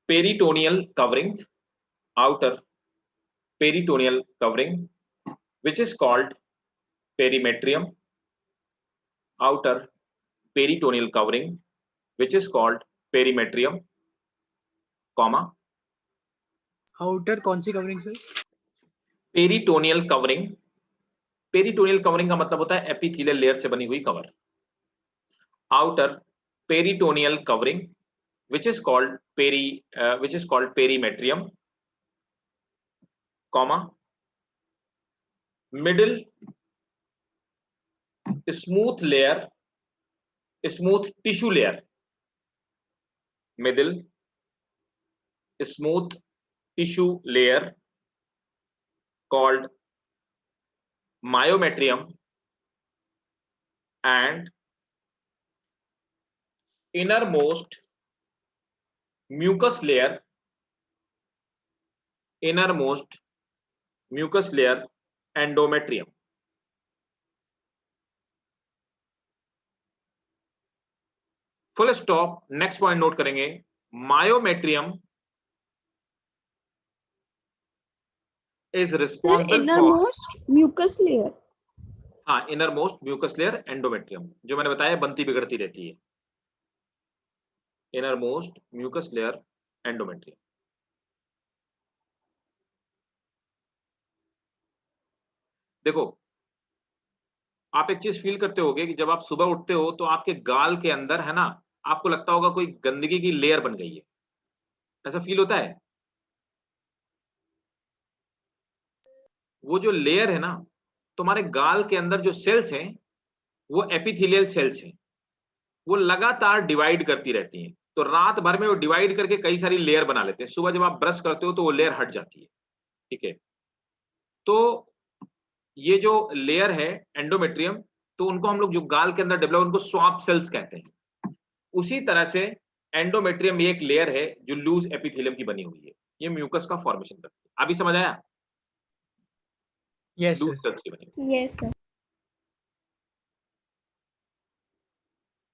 S1: peritoneal covering, outer peritoneal covering, which is called perimetrium. Outer peritoneal covering, which is called perimetrium, comma,
S2: Outer कौन सी covering sir?
S1: peritoneal covering. Peritoneal covering का मतलब होता है एपिथेलियल लेयर से बनी हुई cover. Outer peritoneal covering, which is called perimetrium, comma, middle smooth tissue layer, middle smooth tissue layer called myometrium, and innermost mucus layer, endometrium. Full stop. Next point note करेंगे, myometrium is responsible for,
S3: innermost mucus layer.
S1: हाँ, इनरमोस्ट म्यूकस लेयर एंडोमेट्रियम, जो मैंने बताया बनती बिगड़ती रहती है, इनरमोस्ट म्यूकस लेयर एंडोमेट्रियम। देखो, आप एक चीज फील करते होगे कि जब आप सुबह उठते हो तो आपके गाल के अंदर, है ना, आपको लगता होगा कोई गंदगी की लेयर बन गई है, ऐसा फील होता है? वो जो लेयर है ना, तुम्हारे गाल के अंदर जो सेल्स हैं वो एपिथेलियल सेल्स हैं, वो लगातार डिवाइड करती रहती हैं, तो रात भर में वो डिवाइड करके कई सारी लेयर बना लेते हैं, सुबह जब आप ब्रश करते हो तो वो लेयर हट जाती है। ठीक है? तो ये जो लेयर है एंडोमेट्रियम, तो उनको हम लोग जो गाल के अंदर डेवलप, उनको स्वैप सेल्स कहते हैं। उसी तरह से एंडोमेट्रियम ये एक लेयर है जो लूज एपिथेलियम की बनी हुई है, ये म्यूकस का फॉर्मेशन करती है। अभी समझ आया?
S2: Yes,
S1: loose
S2: sir.
S1: सेल्स की बनी हुई।
S3: Yes sir.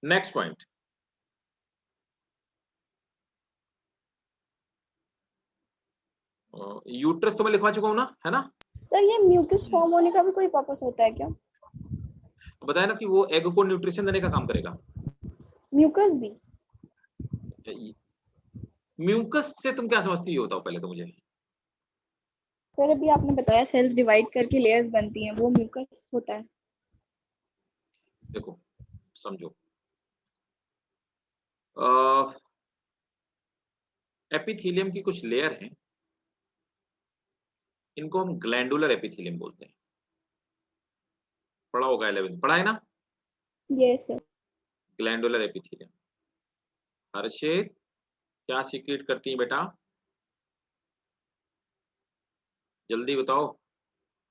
S1: Next point, uterus तो मैं लिखवा चुका हूँ ना, है ना?
S3: सर ये म्यूकस फॉर्म होने का भी कोई पर्पस होता है क्या?
S1: बताया ना कि वो एग को न्यूट्रिशन देने का काम करेगा।
S3: म्यूकस भी?
S1: म्यूकस से तुम क्या समझती हो, बताओ पहले तो मुझे।
S3: सर अभी आपने बताया सेल्स डिवाइड करके लेयर्स बनती हैं, वो म्यूकस होता है?
S1: देखो समझो, एपिथेलियम की कुछ लेयर हैं, इनको हम ग्लैंडुलर एपिथेलियम बोलते हैं। पढ़ा होगा 11th, पढ़ा है ना?
S3: Yes sir.
S1: Glandular epithelium. Harshit, क्या सीक्रेट करती हैं बेटा? जल्दी बताओ,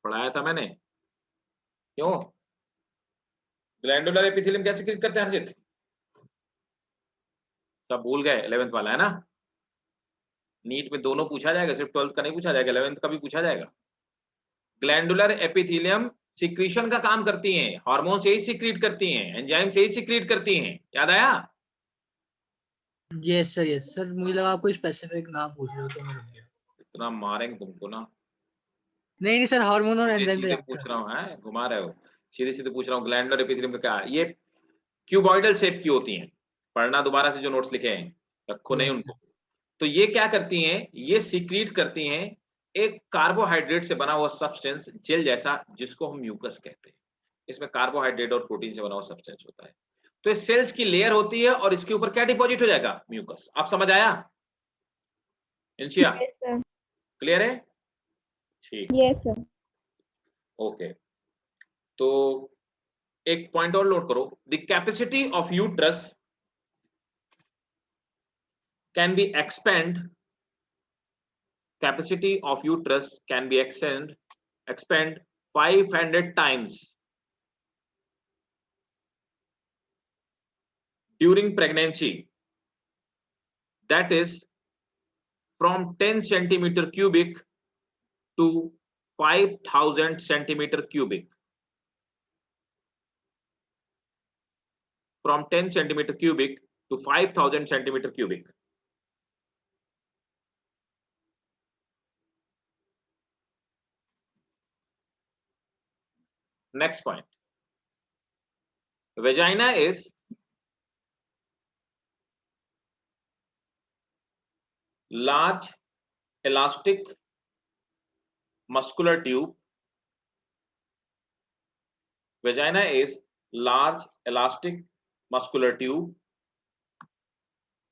S1: पढ़ाया था मैंने। क्यों? ग्लैंडुलर एपिथेलियम क्या सीक्रेट करते हैं हर्षित? सब भूल गए, 11th वाला है ना? नीट में दोनों पूछा जाएगा, सिर्फ 12th का नहीं पूछा जाएगा, 11th का भी पूछा जाएगा। ग्लैंडुलर एपिथेलियम सिक्रीशन का काम करती हैं, हार्मोन से ही सिक्रीट करती हैं, एंजाइम से ही सिक्रीट करती हैं। याद आया?
S2: यस सर, मुझे लगा आप कोई स्पेसिफिक नाम पूछ रहे हो तो मैं रुक गया।
S1: इतना मारेंगे तुमको ना।
S2: नहीं सर, हार्मोन और एंजाइम तो
S1: सीधे
S2: याद
S1: पूछ
S2: था।
S1: रहा हूँ, है घुमा रहे हो। सीधे सीधे पूछ रहा हूँ, ग्लैंडुलर एपिथेलियम का क्या है? ये क्यूबॉइडल शेप की होती हैं। पढ़ना दोबारा से जो नोट्स लिखे हैं, रखो नहीं
S2: यस
S1: उनको। तो ये क्या करती हैं? ये सीक्रीट करती हैं एक कार्बोहाइड्रेट से बना हुआ सब्सटेंस, जेल जैसा, जिसको हम म्यूकस कहते हैं। इसमें कार्बोहाइड्रेट और प्रोटीन से बना हुआ सब्सटेंस होता है। तो इस सेल्स की लेयर होती है और इसके ऊपर क्या डिपॉजिट हो जाएगा? म्यूकस। आप समझ आया इंशिया?
S3: Yes sir.
S1: क्लियर है? ठीक,
S3: यस सर।
S1: ओके। तो एक पॉइंट और नोट करो, the capacity of uterus can be expand, capacity of uterus can be expand 500 times during pregnancy, that is from 10 centimeter cubic to 5000 centimeter cubic, from 10 centimeter cubic to 5000 centimeter cubic. Next point, vagina is large elastic muscular tube. Vagina is large elastic muscular tube,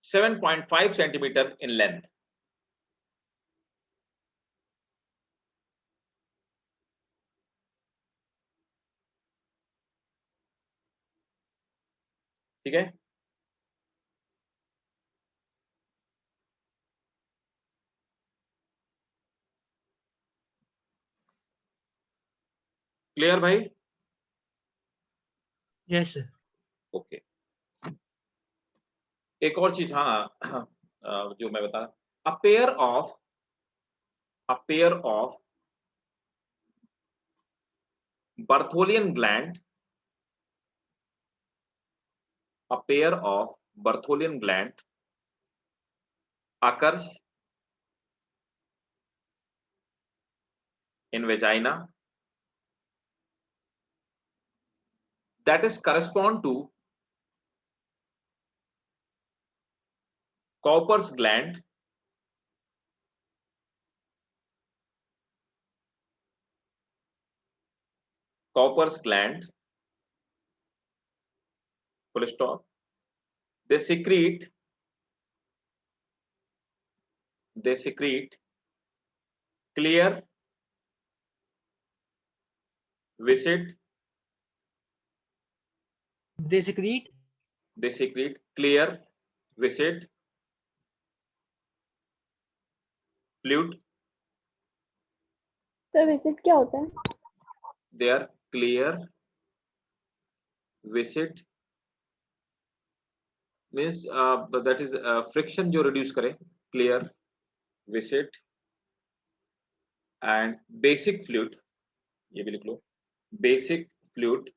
S1: 7.5 centimeter in length. ठीक है? क्लियर भाई?
S2: Yes sir.
S1: ओके। एक और चीज, हाँ, जो मैं बता, a pair of Bartholin gland, a pair of Bartholian gland occurs in vagina, that is correspond to Cowper's gland, full stop. They secrete clear, viscid,
S2: they secrete
S1: they secrete clear, viscid fluid.
S3: Sir visit क्या होता है?
S1: They are clear, viscid means that is friction जो reduce करे, clear, viscid and basic fluid, ये भी लिख लो, basic fluid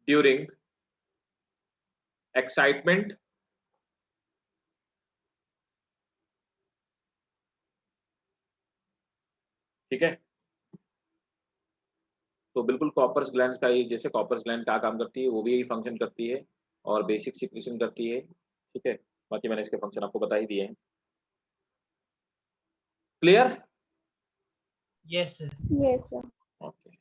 S1: during excitement तो बिल्कुल कॉपर्स ग्लैंड का ही, जैसे कॉपर्स ग्लैंड क्या काम करती है, वो भी यही फंक्शन करती है और बेसिक सिक्रीशन करती है, ठीक है। बाकी मैंने इसके फंक्शन आपको बता ही दिए हैं। Clear?
S2: Yes sir.
S3: Yes sir.
S1: Okay.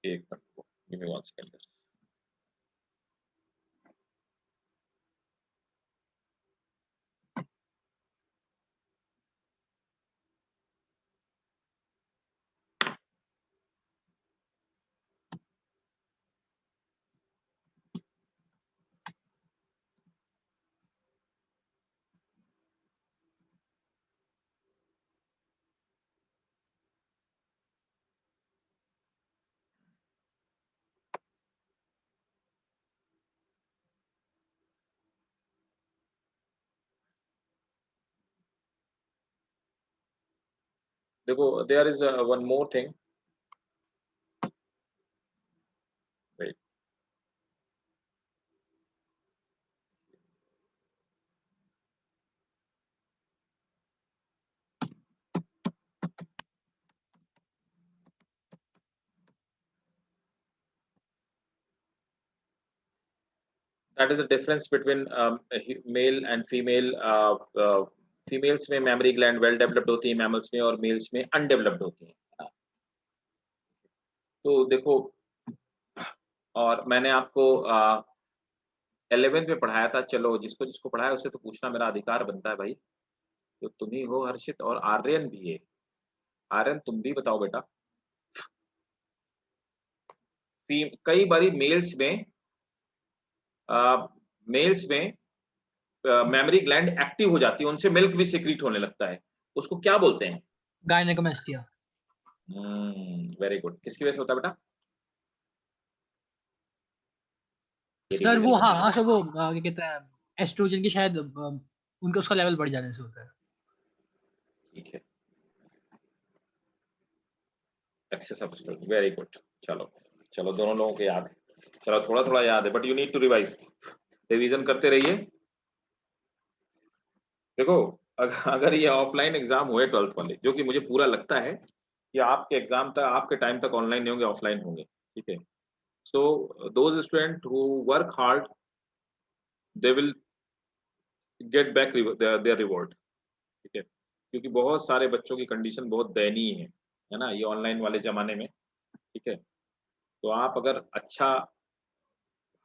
S1: एक मिनट, गिव मी 1 सेकंड। देखो, there is one more thing, wait. That is the difference between male and female. Females में मेमोरी ग्लैंड वेल डेवलप्ड होती है मैमल्स में, और मेल्स में अनडेवलप्ड होती है। तो देखो, और मैंने आपको 11th में पढ़ाया था। चलो, जिसको जिसको पढ़ाया उससे तो पूछना मेरा अधिकार बनता है भाई। तो तुम ही हो हर्षित, और आर्यन भी है। आर्यन, तुम भी बताओ बेटा। कई बारी मेल्स में मेमोरी ग्लैंड एक्टिव हो जाती है, उनसे मिल्क भी सिक्रीट होने लगता है। उसको क्या बोलते हैं?
S2: गायनेकोमास्टिया।
S1: Very good. किसकी वजह से होता है बेटा?
S2: सर वो हाँ सर, वो क्या कहते हैं, एस्ट्रोजन की शायद उनका उसका लेवल बढ़ जाने से होता है।
S1: ठीक है, excess of estrogen, very good. चलो चलो, दोनों लोगों को याद है। चलो, थोड़ा थोड़ा याद है, but you need to revise. Revision करते रहिए। देखो, अगर ये ऑफलाइन एग्जाम हुए 12th वाले, जो कि मुझे पूरा लगता है कि आपके एग्जाम तक, आपके टाइम तक ऑनलाइन नहीं होंगे, ऑफलाइन होंगे, ठीक है। So those student who work hard, they will get back their reward, ठीक है। क्योंकि बहुत सारे बच्चों की कंडीशन बहुत दयनीय है ना, ये ऑनलाइन वाले जमाने में, ठीक है। तो आप अगर अच्छा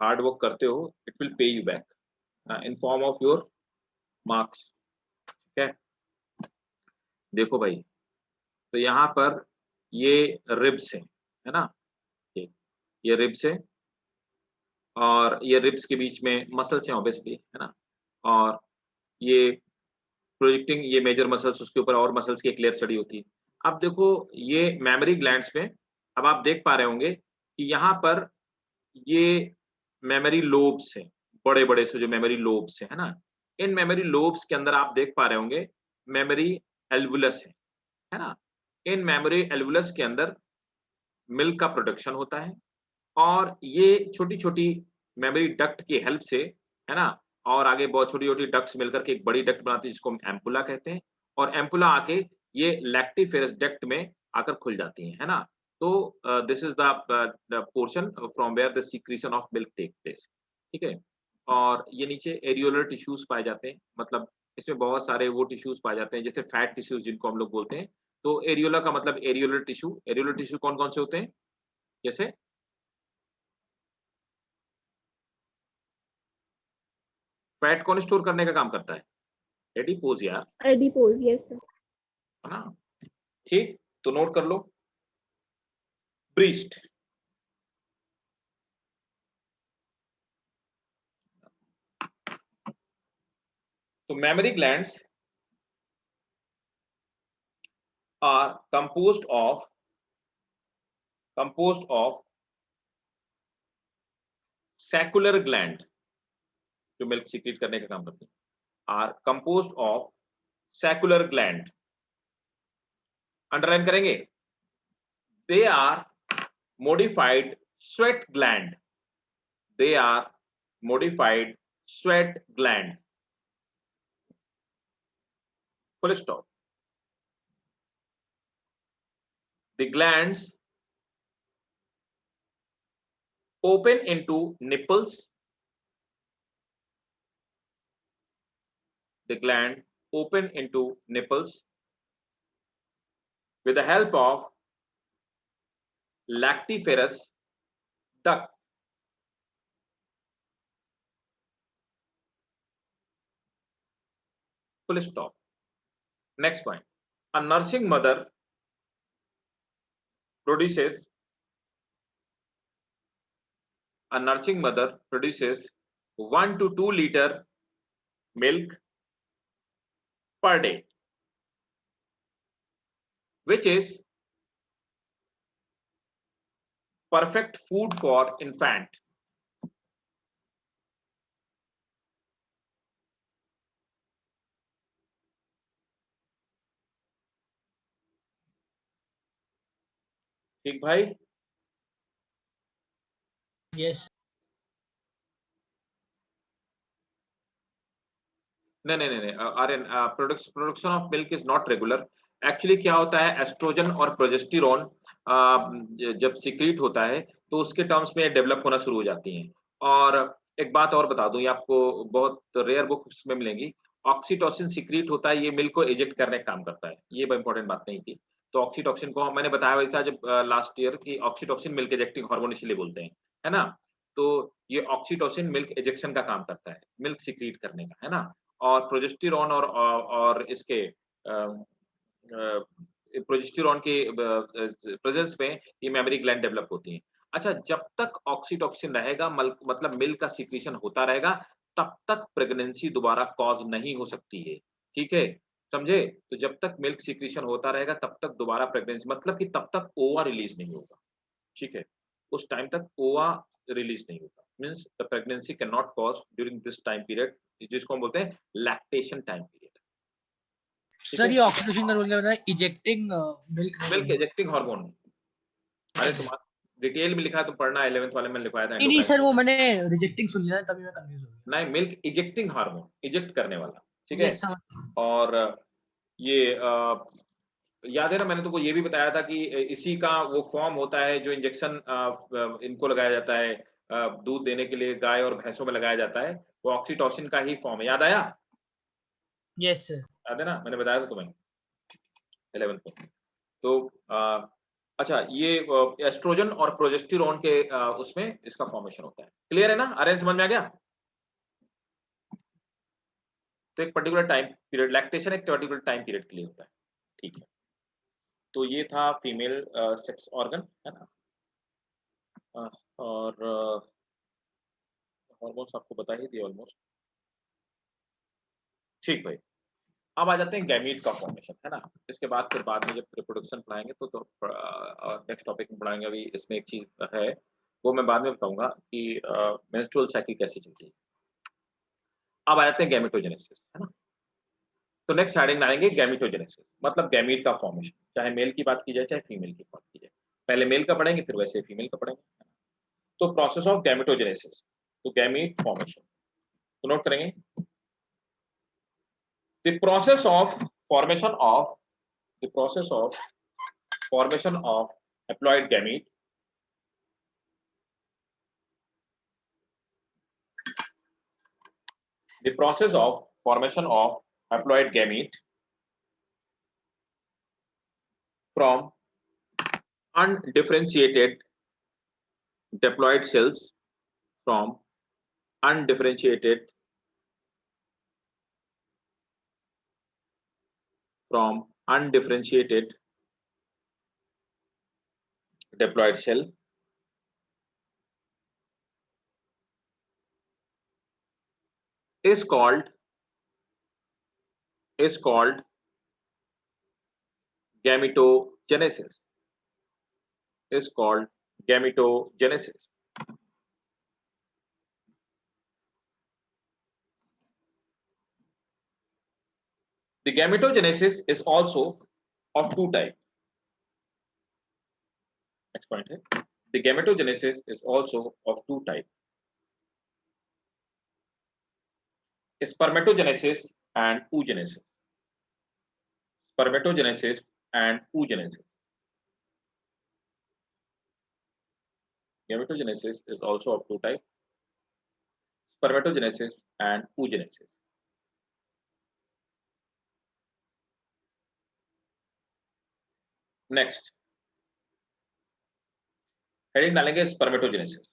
S1: हार्ड वर्क करते हो, it will pay you back in form of your marks, ठीक है। देखो भाई, तो यहाँ पर ये रिब्स है ना, ये रिब्स है, और ये रिब्स के बीच में मसल्स हैं ऑब्वियसली, है ना। और ये प्रोजेक्टिंग, ये मेजर मसल्स, उसके ऊपर और मसल्स की एक लेयर चढ़ी होती है। अब देखो, ये मेमोरी ग्लैंड्स में, अब आप देख पा रहे होंगे कि यहाँ पर ये मेमोरी लोब्स हैं, बड़े-बड़े से जो मेमोरी लोब्स हैं, है ना? इन मेमोरी लोब्स के अंदर आप देख पा रहे होंगे मेमोरी एल्वुलस है ना? इन मेमोरी एल्वुलस के अंदर मिल्क का प्रोडक्शन होता है, और ये छोटी-छोटी मेमोरी डक्ट की हेल्प से, है ना? और आगे बहुत छोटी-छोटी डक्ट्स मिलकर के एक बड़ी डक्ट बनाती है, जिसको हम एम्पुला कहते हैं, और एम्पुला आके ये लैक्टिफेरस डक्ट में आकर खुल जाती है ना? तो this is the portion from where the secretion of milk take place, ठीक है? और ये नीचे एरियोलर टिश्यूज़ पाए जाते हैं, मतलब इसमें बहुत सारे वो टिश्यूज़ पाए जाते हैं, जैसे फैट टिश्यूज़ जिनको हम लोग बोलते हैं। तो एरियोला का मतलब एरियोलर टिश्यू कौन-कौन से होते हैं? जैसे फैट कौन स्टोर करने का काम करता है? एडिपोज यार,
S3: एडिपोज, यस सर।
S1: है ना? ठीक, तो नोट कर लो। ब्रीस्ट, तो mammary glands are composed of saccular gland, जो मिल्क सीक्रेट करने का काम करती है, are composed of saccular gland. Underline करेंगे? They are modified sweat gland, they are modified sweat gland. Full stop. The glands open into nipples. The gland open into nipples with the help of lactiferous duct. Full stop. Next point. A nursing mother produces 1 to 2 liter milk per day, which is perfect food for infant. ठीक भाई?
S2: Yes.
S1: नहीं Aryan, production of milk is not regular. Actually क्या होता है, एस्ट्रोजन और प्रोजेस्टेरोन जब सीक्रेट होता है तो उसके टर्म्स में डेवलप होना शुरू हो जाती हैं. और एक बात और बता दूं, ये आपको बहुत रेयर बुक्स में मिलेंगी. ऑक्सीटोसिन सीक्रेट होता है, ये मिल्क को इजेक्ट करने का काम करता है. ये इंपॉर्टेंट बात नहीं थी. तो ऑक्सीटोसिन को मैंने बताया हुआ था जब लास्ट ईयर की, ऑक्सीटोसिन मिल्क इजेक्टिंग हार्मोन इसलिए बोलते हैं, है ना. तो ये ऑक्सीटोसिन मिल्क इजेक्शन का काम करता है, मिल्क सीक्रेट करने का, है ना. और प्रोजेस्टेरोन और इसके प्रोजेस्टेरोन के प्रेजेंस में ये मेमोरी ग्लैंड डेवलप होती हैं. अच्छा, जब तक ऑक्सीटोसिन रहेगा, मतलब मिल्क का सीक्रेशन होता रहेगा, तब तक प्रेगनेंसी दोबारा कॉज नहीं हो सकती है. ठीक है, समझे? तो जब तक मिल्क सीक्रेशन होता रहेगा तब तक दोबारा प्रेगनेंसी, मतलब कि तब तक ओवा रिलीज नहीं होगा. ठीक है, उस टाइम तक ओवा रिलीज नहीं होगा. Means the pregnancy can not cause during this time period, जिसको हम बोलते हैं लैक्टेशन टाइम पीरियड.
S2: सर ये ऑक्सीटोसिन का रोल क्या होता है? Ejecting
S1: milk ejecting hormone. अरे तुम्हारा डिटेल में लिखा है, तुम पढ़ना, 11th वाले में लिखवाया था.
S2: नहीं सर, वो मैंने रिजेक्टिंग सुन लिया तभी मैं कंफ्यूज हो गया.
S1: नहीं, मिल्क इजेक्टिंग हार्मोन, इजेक्ट करने वाला. ठीक है.
S2: Yes,
S1: और ये याद है ना, मैंने तुमको ये भी बताया था कि इसी का वो फॉर्म होता है जो इंजेक्शन इनको लगाया जाता है, दूध देने के लिए गाय और भैंसों में लगाया जाता है, वो ऑक्सीटोसिन का ही फॉर्म है. याद आया?
S2: Yes sir.
S1: याद है ना, मैंने बताया था तुम्हें 11th में. तो अच्छा, ये एस्ट्रोजन और प्रोजेस्टेरोन के उसमें इसका फॉर्मेशन होता है. क्लियर है ना? अरेंज समझ में आ गया? तो एक पर्टिकुलर टाइम पीरियड, लैक्टेशन एक पर्टिकुलर टाइम पीरियड के लिए होता है. ठीक है, तो ये था फीमेल सेक्स ऑर्गन, है ना. और ऑलमोस्ट आपको बता ही दिया ऑलमोस्ट. ठीक भाई, अब आ जाते हैं गैमीट का फॉर्मेशन, है ना. इसके बाद फिर बाद में जब रिप्रोडक्शन पढ़ाएंगे तो नेक्स्ट टॉपिक में पढ़ाएंगे. अभी इसमें एक चीज है, वो मैं बाद में बताऊंगा कि मेंस्ट्रुअल साइकिल कैसे चलती है. अब आ जाते हैं गैमेटोजेनेसिस, है ना. तो नेक्स्ट हेडिंग में आएंगे गैमेटोजेनेसिस, मतलब गैमीट का फॉर्मेशन, चाहे मेल की बात की जाए चाहे फीमेल की बात की जाए. पहले मेल का पढ़ेंगे, फिर वैसे फीमेल का पढ़ेंगे. तो प्रोसेस ऑफ गैमेटोजेनेसिस, तो गैमीट फॉर्मेशन, तो नोट करेंगे. The process of formation of haploid gamete from undifferentiated diploid cells from undifferentiated diploid cell is called gametogenesis. The gametogenesis is also of two types. Next point here. The gametogenesis is also of two types. spermatogenesis and oogenesis. Spermatogenesis and oogenesis. Gametogenesis is also of two types: spermatogenesis and oogenesis. Next heading डालेंगे स्पर्मेटोजेनेसिस।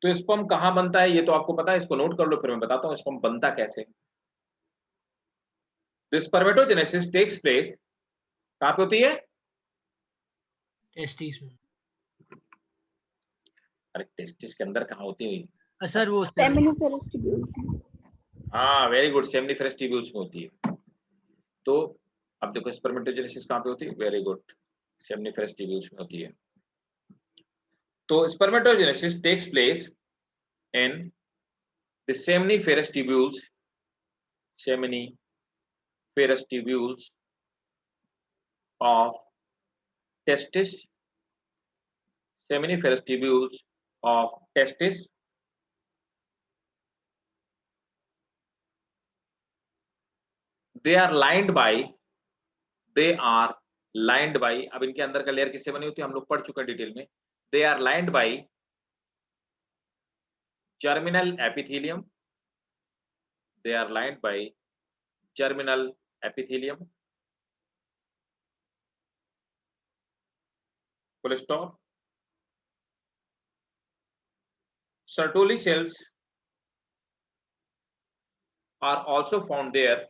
S1: तो स्पर्म कहां बनता है ये तो आपको पता है, इसको नोट कर लो, फिर मैं बताता हूं स्पर्म बनता कैसे। द स्पर्मेटोजेनेसिस टेक्स प्लेस कहां पे होती है?
S2: टेस्टिस में।
S1: अरे टेस्टिस के अंदर कहां होती है
S2: सर वो
S3: सेमिनिफेरस ट्यूब्यूल्स।
S1: हाँ वेरी गुड, सेमिनिफेरस ट्यूब्यूल्स में होती है। तो अब देखो स्पर्मेटोजेनेसिस कहां पे होती है? वेरी गुड, सेमिनिफेरस ट्यूब्यूल्स में होती है। तो spermatogenesis takes place in the seminiferous tubules of testis. Seminiferous tubules of testis they are lined by अब इनके अंदर का लेयर किससे बनी होती है हम लोग पढ़ चुके हैं डिटेल में। they are lined by germinal epithelium. They are lined by germinal epithelium. Full stop. Sertoli cells are also found there,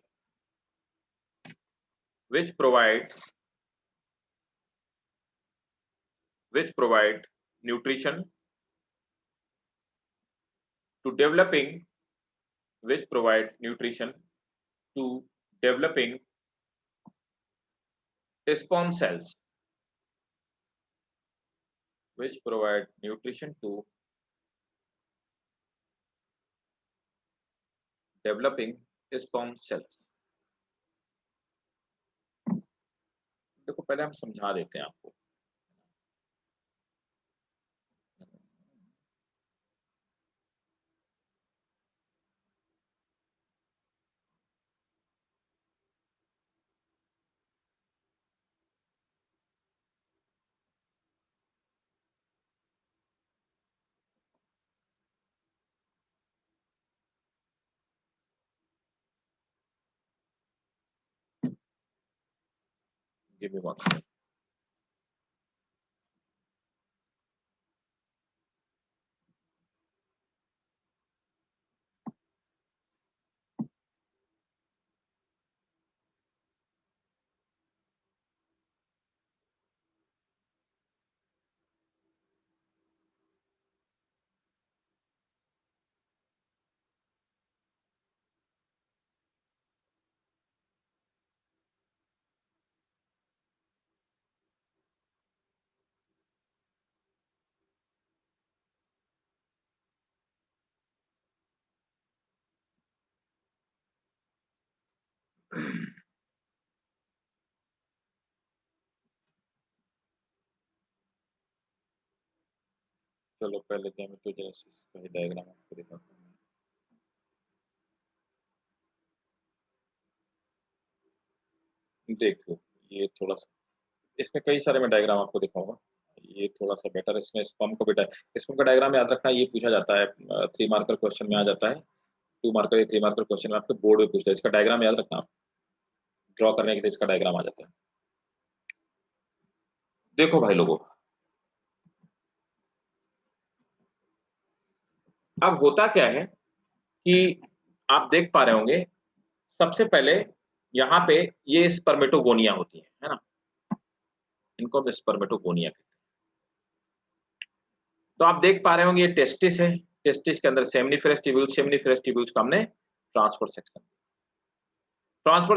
S1: which provide nutrition to developing sperm cells, which provide nutrition to developing sperm cells. देखो पहले हम समझा देते हैं आपको। Give me 1 second. चलो पहले गैमेटोजेनेसिस का डायग्राम आपको दिखाता हूँ। देखो ये थोड़ा सा, इसमें कई सारे मैं डायग्राम आपको दिखाऊंगा, ये थोड़ा सा बेटर। इसमें स्पर्म को बेटा स्पर्म का डायग्राम याद रखना, ये पूछा जाता है 3 मार्कर क्वेश्चन में आ जाता है, 2 मार्कर 3 मार्कर क्वेश्चन में आपके बोर्ड में पूछता है। इसका डायग्राम याद रखना, आप ड्रॉ करने के लिए इसका डायग्राम आ जाता है। देखो भाई लोगों, अब होता क्या है कि आप देख पा रहे होंगे, सबसे पहले यहाँ पे ये स्पर्मेटोगोनिया होती है ना, इनको हम स्पर्मेटोगोनिया कहते हैं। तो आप देख पा रहे होंगे ये टेस्टिस है, टेस्टिस के अंदर सेमिनिफेरस ट्यूब्यूल्स का हमने ट्रांसफर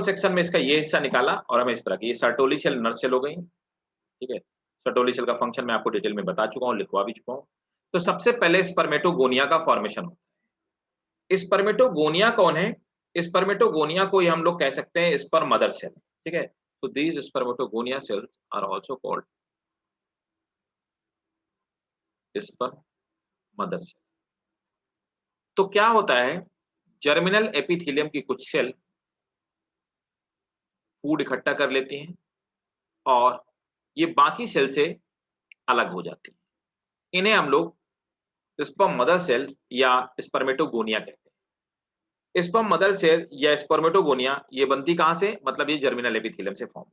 S1: सेक्शन में इसका ये हिस्सा निकाला और हमें इस तरह की ये सर्टोली सेल नर सेल हो गई। ठीक है, सर्टोली सेल का फंक्शन मैं आपको डिटेल में बता चुका हूँ, लिखवा भी चुका हूँ। तो सबसे पहले स्पर्मेटोगोनिया का फॉर्मेशन होता है। स्पर्मेटोगोनिया कौन है? स्पर्मेटोगोनिया को हम लोग कह सकते हैं स्पर्म मदर सेल। ठीक है, तो these spermatogonia cells are also called sperm mother cell. तो क्या होता है, जर्मिनल एपिथेलियम की कुछ सेल फूड इकट्ठा कर लेती हैं और ये बाकी सेल से अलग हो जाती हैं। इन्हें हम लोग स्पर्म मदर सेल या स्पर्मेटोगोनिया कहते हैं। स्पर्म मदर सेल या स्पर्मेटोगोनिया ये बनती कहाँ से? मतलब ये जर्मिनल एपिथेलियम से फॉर्म।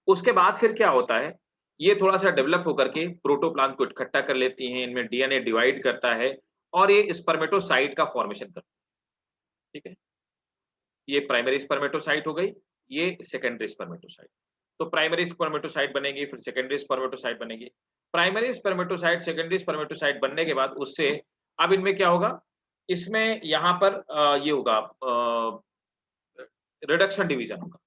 S1: उसके बाद फिर क्या होता है, ये थोड़ा-सा डेवलप होकर के प्रोटोप्लाज़्म को इकट्ठा कर लेती हैं, इनमें डीएनए डिवाइड करता है और ये स्पर्मेटोसाइट का फॉर्मेशन करता है, ठीक है? ये प्राइमरी स्पर्मेटोसाइट हो गई, ये सेकेंडरी स्पर्मेटोसाइट। तो प्राइमरी स्पर्मेटोसाइट बनेगी, फिर सेकेंडरी स्पर्मेटोसाइट बनेगी। प्राइमरी स्पर्मेटोसाइट, सेकेंडरी स्पर्मेटोसाइट बनने के बाद उससे अब इनमें क्या होगा, इसमें यहाँ पर ये होगा रिडक्शन डिवीज़न होगा।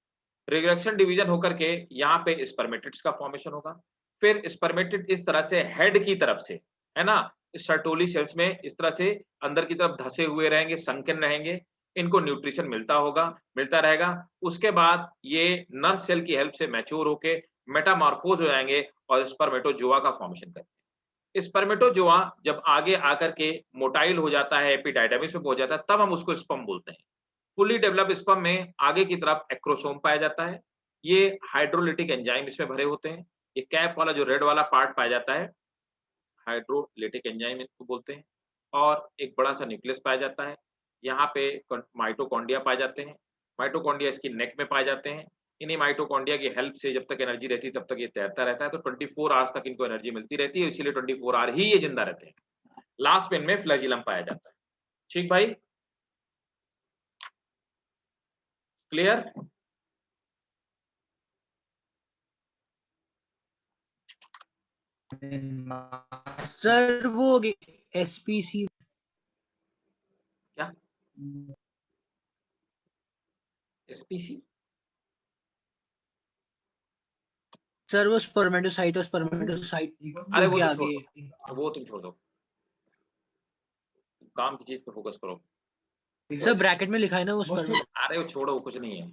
S1: रिडक्शन डिवीज़न होकर के यहाँ पे स्पर्मेटिड्स का फॉर्मेशन होगा। फिर स्पर्मेटिड इस तरह से हेड की तरफ से, है ना? सर्टोली सेल्स में इस तरह से अंदर की तरफ धँसे हुए रहेंगे, संकीर्ण रहेंगे। इनको न्यूट्रिशन मिलता होगा, मिलता रहेगा। उसके बाद ये नर्व सेल की हेल्प से मैच्योर होके मेटामॉर्फोस हो जाएँगे और स्पर्मेटोजोआ का फॉर्मेशन करेंगे। स्पर्मेटोजोआ जब आगे आकर के मोटाइल हो जाता है, एपिडाइडमिस में पहुँच जाता है, तब हम उसको स्पर्म बोलते हैं। फुली डेवलप्ड स्पर्म में आगे की तरफ एक्रोसोम पाया जाता है। ये हाइड्रोलिटिक एंजाइम इसमें भरे होते हैं। ये कैप वाला जो रेड वाला पार्ट पाया जाता है, हाइड्रोलिटिक एंजाइम इसको बोलते हैं और एक बड़ा-सा न्यूक्लियस पाया जाता है। यहाँ पे माइटोकॉन्ड्रिया पाए जाते हैं। माइटोकॉन्ड्रिया इसकी नेक में पाए जाते हैं। इन्हीं माइटोकॉन्ड्रिया की हेल्प से जब तक एनर्जी रहती है तब तक ये तैरता रहता है, तो 24 आवर्स तक इनको एनर्जी मिलती रहती है, इसीलिए 24 आवर ही ये जिंदा रहते हैं। लास्ट में इनमें फ्लैजिलम पाया जाता है। ठीक भाई? क्लियर?
S2: सर वो एसपीसी
S1: क्या? एसपीसी?
S2: सर वो स्पर्मेटोसाइट और स्पर्मेटोसाइट
S1: अरे वो
S2: के
S1: तो छोड़
S2: आगे।
S1: दो, वो तुम छोड़ दो। काम की चीज पे फोकस करो।
S2: सर ब्रैकेट में लिखा है ना वो स्पर्म।
S1: अरे वो छोड़ो, वो कुछ नहीं है।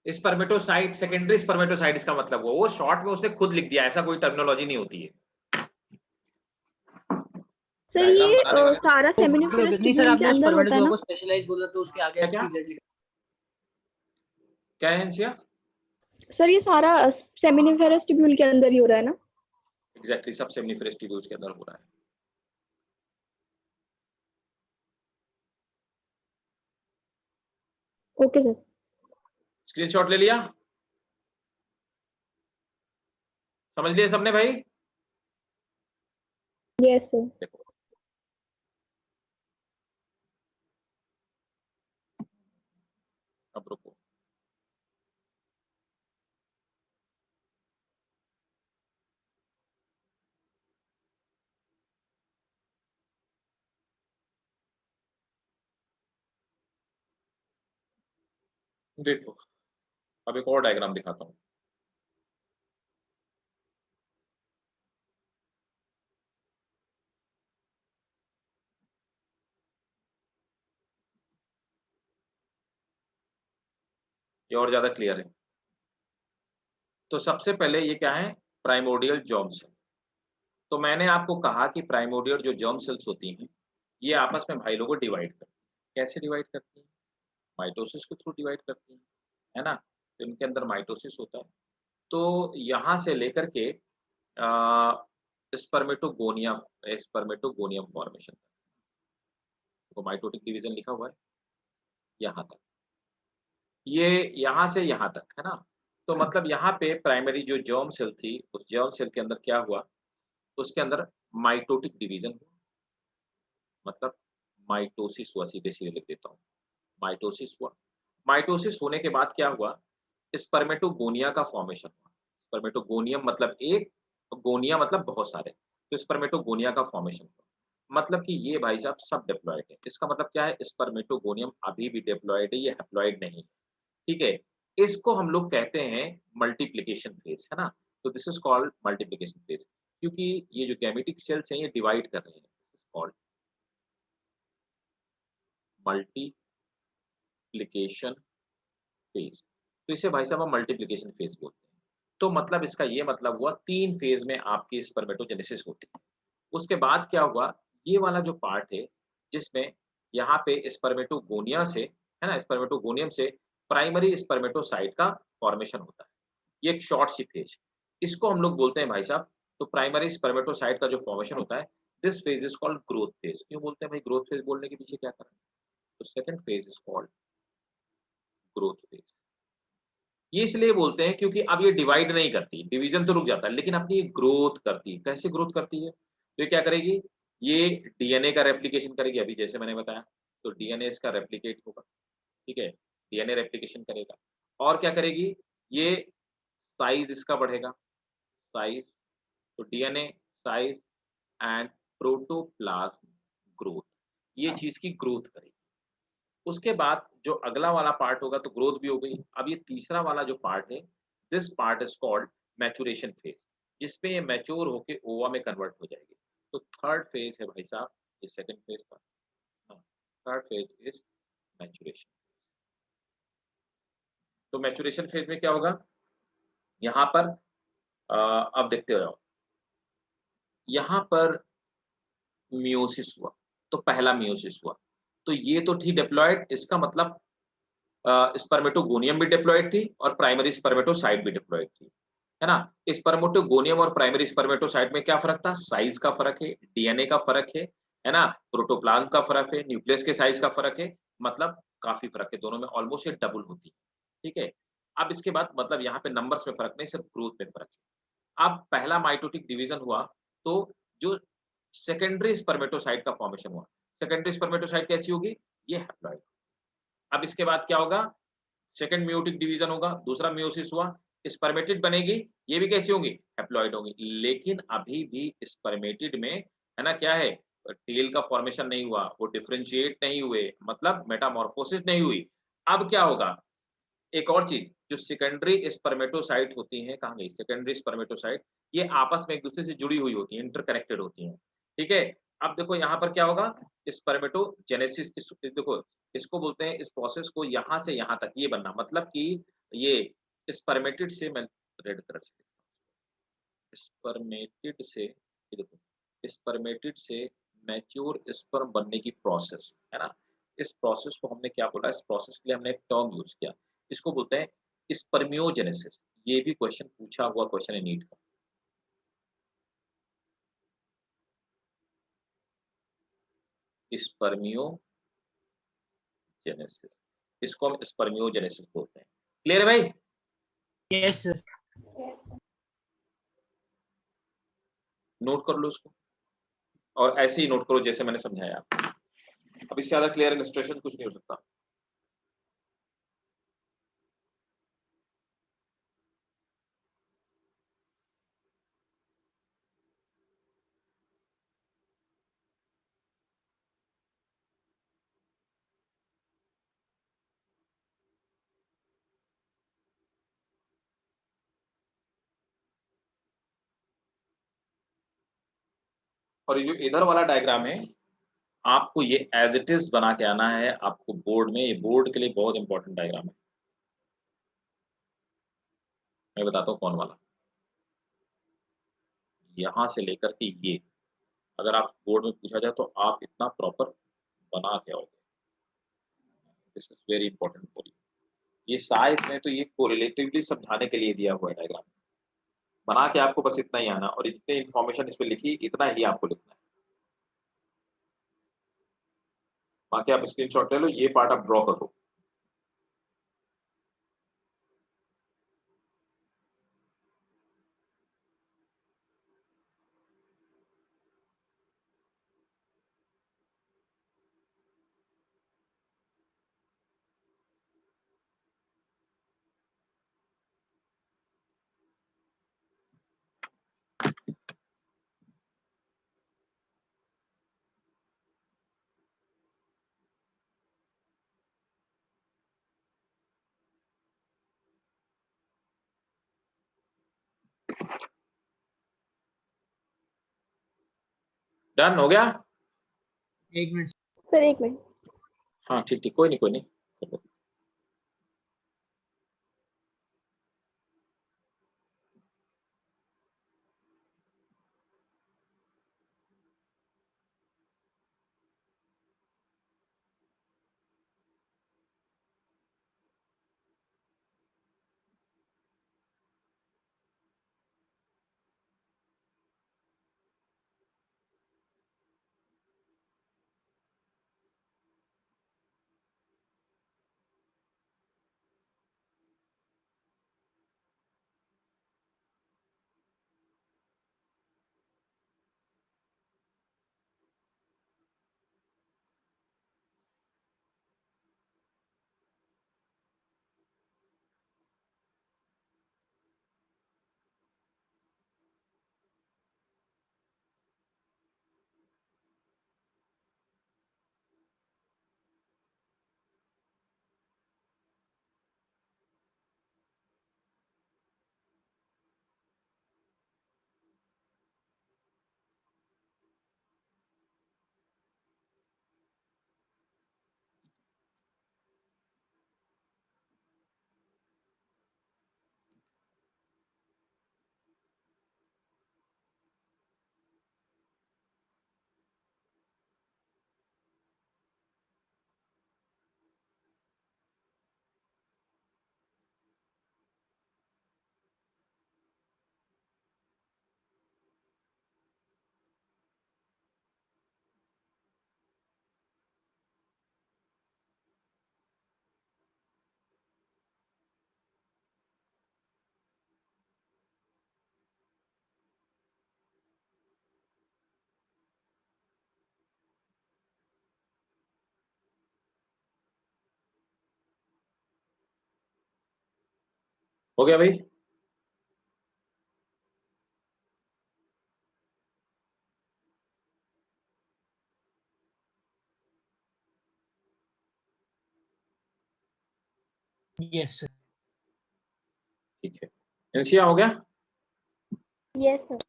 S1: स्पर्मेटोसाइट, सेकेंडरी स्पर्मेटोसाइट इसका मतलब हुआ, वो शॉर्ट में उसने खुद लिख दिया, ऐसा कोई टर्मिनोलॉजी नहीं होती है।
S3: सर
S1: डायग्राम
S3: ये
S1: बनाने वाले
S3: सारा सेमिनिफेरस
S2: नहीं सर,
S3: ट्यूब्यूल के
S2: आपने
S3: अंदर होता है
S2: स्पर्मेटोजोआ
S3: ना?
S2: को स्पेशलाइज बोला तो उसके आगे
S1: क्या?
S2: एसपीजेड लिखा।
S1: क्या है अंशिया?
S3: सर ये सारा सेमिनिफेरस ट्यूब्यूल के अंदर ही हो रहा है ना?
S1: एग्जैक्टली, सब सेमिनिफेरस ट्यूब्यूल्स के अंदर हो रहा है।
S3: Okay sir.
S1: स्क्रीनशॉट ले लिया? समझ लिया सबने भाई?
S3: Yes sir.
S1: देखो, अब रुको। देखो, अब एक और डायग्राम दिखाता हूँ। ये और ज्यादा क्लियर है। तो सबसे पहले ये क्या है? Primordial germ cell. तो मैंने आपको कहा कि प्राइमोर्डियल जो जर्म सेल्स होती हैं, ये आपस में भाई लोगों को डिवाइड करती हैं। कैसे डिवाइड करती हैं? माइटोसिस के थ्रू डिवाइड करती हैं, है ना? तो इनके अंदर माइटोसिस होता है। तो यहाँ से लेकर के स्पर्मेटोगोनिया, स्पर्मेटोगोनियम फॉर्मेशन, तो माइटोटिक डिवीजन लिखा हुआ है यहाँ तक। ये यहाँ से यहाँ तक, है ना? तो मतलब यहाँ पे प्राइमरी जो जर्म सेल थी, उस जर्म सेल के अंदर क्या हुआ? उसके अंदर माइटोटिक डिवीजन हुआ, मतलब माइटोसिस हुआ, सीधे-सीधे लिख देता हूँ। माइटोसिस हुआ। माइटोसिस होने के बाद क्या हुआ? स्पर्मेटोगोनिया का फॉर्मेशन हुआ। स्पर्मेटोगोनियम मतलब एक, गोनिया मतलब बहुत सारे। तो स्पर्मेटोगोनिया का फॉर्मेशन हुआ। मतलब कि ये भाई साहब सब डिप्लॉइड है। इसका मतलब क्या है? स्पर्मेटोगोनियम अभी भी डिप्लॉइड है, ये हैप्लॉइड नहीं है। ठीक है? इसको हम लोग कहते हैं मल्टीप्लिकेशन फेज़, है ना? तो this is called multiplication phase, क्योंकि ये जो गैमेटिक सेल्स हैं, ये डिवाइड कर रहे हैं। This is called multiplication phase. तो इसे भाई साहब हम मल्टीप्लिकेशन फेज़ बोलते हैं। तो मतलब इसका ये मतलब हुआ 3 फेज़ में आपकी स्पर्मेटोजेनेसिस होती है। उसके बाद क्या हुआ? ये वाला जो पार्ट है, जिसमें यहाँ पे स्पर्मेटोगोनिया से, है ना, स्पर्मेटोगोनियम से प्राइमरी स्पर्मेटोसाइट का फॉर्मेशन होता है। ये एक शॉर्ट सी फेज, इसको हम लोग बोलते हैं भाई साहब, तो प्राइमरी स्पर्मेटोसाइट का जो फॉर्मेशन होता है, this phase is called growth phase. क्यों बोलते हैं भाई ग्रोथ फेज, बोलने के पीछे क्या कारण है? तो second phase is called growth phase. ये इसलिए बोलते हैं क्योंकि अब ये डिवाइड नहीं करती, डिवीजन तो रुक जाता है, लेकिन अपनी ग्रोथ करती है। कैसे ग्रोथ करती है? तो ये क्या करेगी? ये डीएनए का रेप्लिकेशन करेगी, अभी जैसे मैंने बताया, तो डीएनए इसका रेप्लिकेट होगा, ठीक है? डीएनए रेप्लिकेशन करेगा और क्या करेगी? ये साइज इसका बढ़ेगा, साइज, तो DNA, size and protoplasm growth, ये चीज़ की ग्रोथ करेगी। उसके बाद जो अगला वाला पार्ट होगा तो ग्रोथ भी हो गई। अब ये तीसरा वाला जो पार्ट है, this part is called maturation phase, जिसपे ये मैच्योर होके ओवा में कन्वर्ट हो जाएगी। तो थर्ड फेज़ है भाई साहब, ये सेकंड फेज़ था। हाँ, थर्ड फेज़ इज़ मैच्योरेशन। तो मैच्योरेशन फेज़ में क्या होगा? यहाँ पर अब देखते जाओ, यहाँ पर मियोसिस हुआ, तो पहला मियोसिस हुआ। तो ये तो थी डिप्लॉयड, इसका मतलब स्पर्मेटोगोनियम भी डिप्लॉयड थी और प्राइमरी स्पर्मेटोसाइट भी डिप्लॉयड थी, है ना? स्पर्मेटोगोनियम और प्राइमरी स्पर्मेटोसाइट में क्या फ़र्क था? साइज़ का फ़र्क है, डीएनए का फ़र्क है ना? प्रोटोप्लाज़्म का फ़र्क है, न्यूक्लियस के साइज़ का फ़र्क है, मतलब काफ़ी फ़र्क है, दोनों में ऑलमोस्ट ये डबल होती है, ठीक है? अब इसके बाद मतलब यहाँ पे नंबर्स में फ़र्क नहीं, सिर्फ ग्रोथ में फ़र्क है। अब पहला माइटोटिक डिवीज़न हुआ, तो जो सेकेंडरी स्पर्मेटोसाइट का फॉर्मेशन हुआ। सेकेंडरी स्पर्मेटोसाइट कैसी होगी? ये हैप्लॉइड। अब इसके बाद क्या होगा? सेकंड मेयोटिक डिवीजन होगा, दूसरा मेयोसिस हुआ, स्पर्मेटिड बनेगी, ये भी कैसी होंगी? हैप्लॉइड होंगी। लेकिन अभी भी स्पर्मेटिड में, है ना, क्या है? टेल का फॉर्मेशन नहीं हुआ, वो डिफरेंशिएट नहीं हुए, मतलब मेटामॉर्फोसिस नहीं हुई। अब क्या होगा? एक और चीज़, जो सेकेंडरी स्पर्मेटोसाइट होती हैं, कहाँ गई? सेकेंडरी स्पर्मेटोसाइट, ये आपस में एक-दूसरे से जुड़ी हुई होती हैं, इंटरकनेक्टेड होती हैं, ठीक है? अब देखो यहाँ पर क्या होगा? स्पर्मेटोजेनेसिस, इस देखो, इसको बोलते हैं, इस प्रोसेस को यहाँ से यहाँ तक ये बनना, मतलब कि ये स्पर्मेटिड से, मैं रेड कलर से, स्पर्मेटिड से, ये देखो, स्पर्मेटिड से मैच्योर स्पर्म बनने की प्रोसेस, है ना? इस प्रोसेस को हमने क्या बोला? इस प्रोसेस के लिए हमने एक टर्म यूज़ किया। इसको बोलते हैं स्पर्मियोजेनेसिस। ये भी क्वेश्चन पूछा हुआ क्वेश्चन है नीट का। स्पर्मियोजेनेसिस, इसको हम स्पर्मियोजेनेसिस बोलते हैं। क्लियर है भाई?
S2: Yes sir.
S1: नोट कर लो इसको और ऐसे ही नोट करो जैसे मैंने समझाया। अब इससे ज़्यादा क्लियर इलस्ट्रेशन कुछ नहीं हो सकता। और ये जो इधर वाला डायग्राम है, आपको ये एज़ इट इज़ बना के आना है आपको बोर्ड में। ये बोर्ड के लिए बहुत इंपॉर्टेंट डायग्राम है। मैं बताता हूँ कौन वाला। यहाँ से लेकर के ये, अगर आप बोर्ड में पूछा जाए तो आप इतना प्रॉपर बना के आओगे। This is very important for you. ये शायद में तो ये कोरिलेटिवली समझाने के लिए दिया हुआ है डायग्राम। बना के आपको बस इतना ही आना और जितनी इन्फॉर्मेशन इस पे लिखी, इतना ही आपको लिखना है। बाकी आप स्क्रीनशॉट ले लो, ये पार्ट आप ड्रॉ कर लो। डन हो गया?
S2: एक मिनट।
S3: सर एक मिनट।
S1: हाँ, ठीक, ठीक, कोई नहीं, कोई नहीं। कर लो। हो गया भाई?
S2: Yes sir.
S1: ठीक है, एनसिया हो गया?
S3: Yes sir.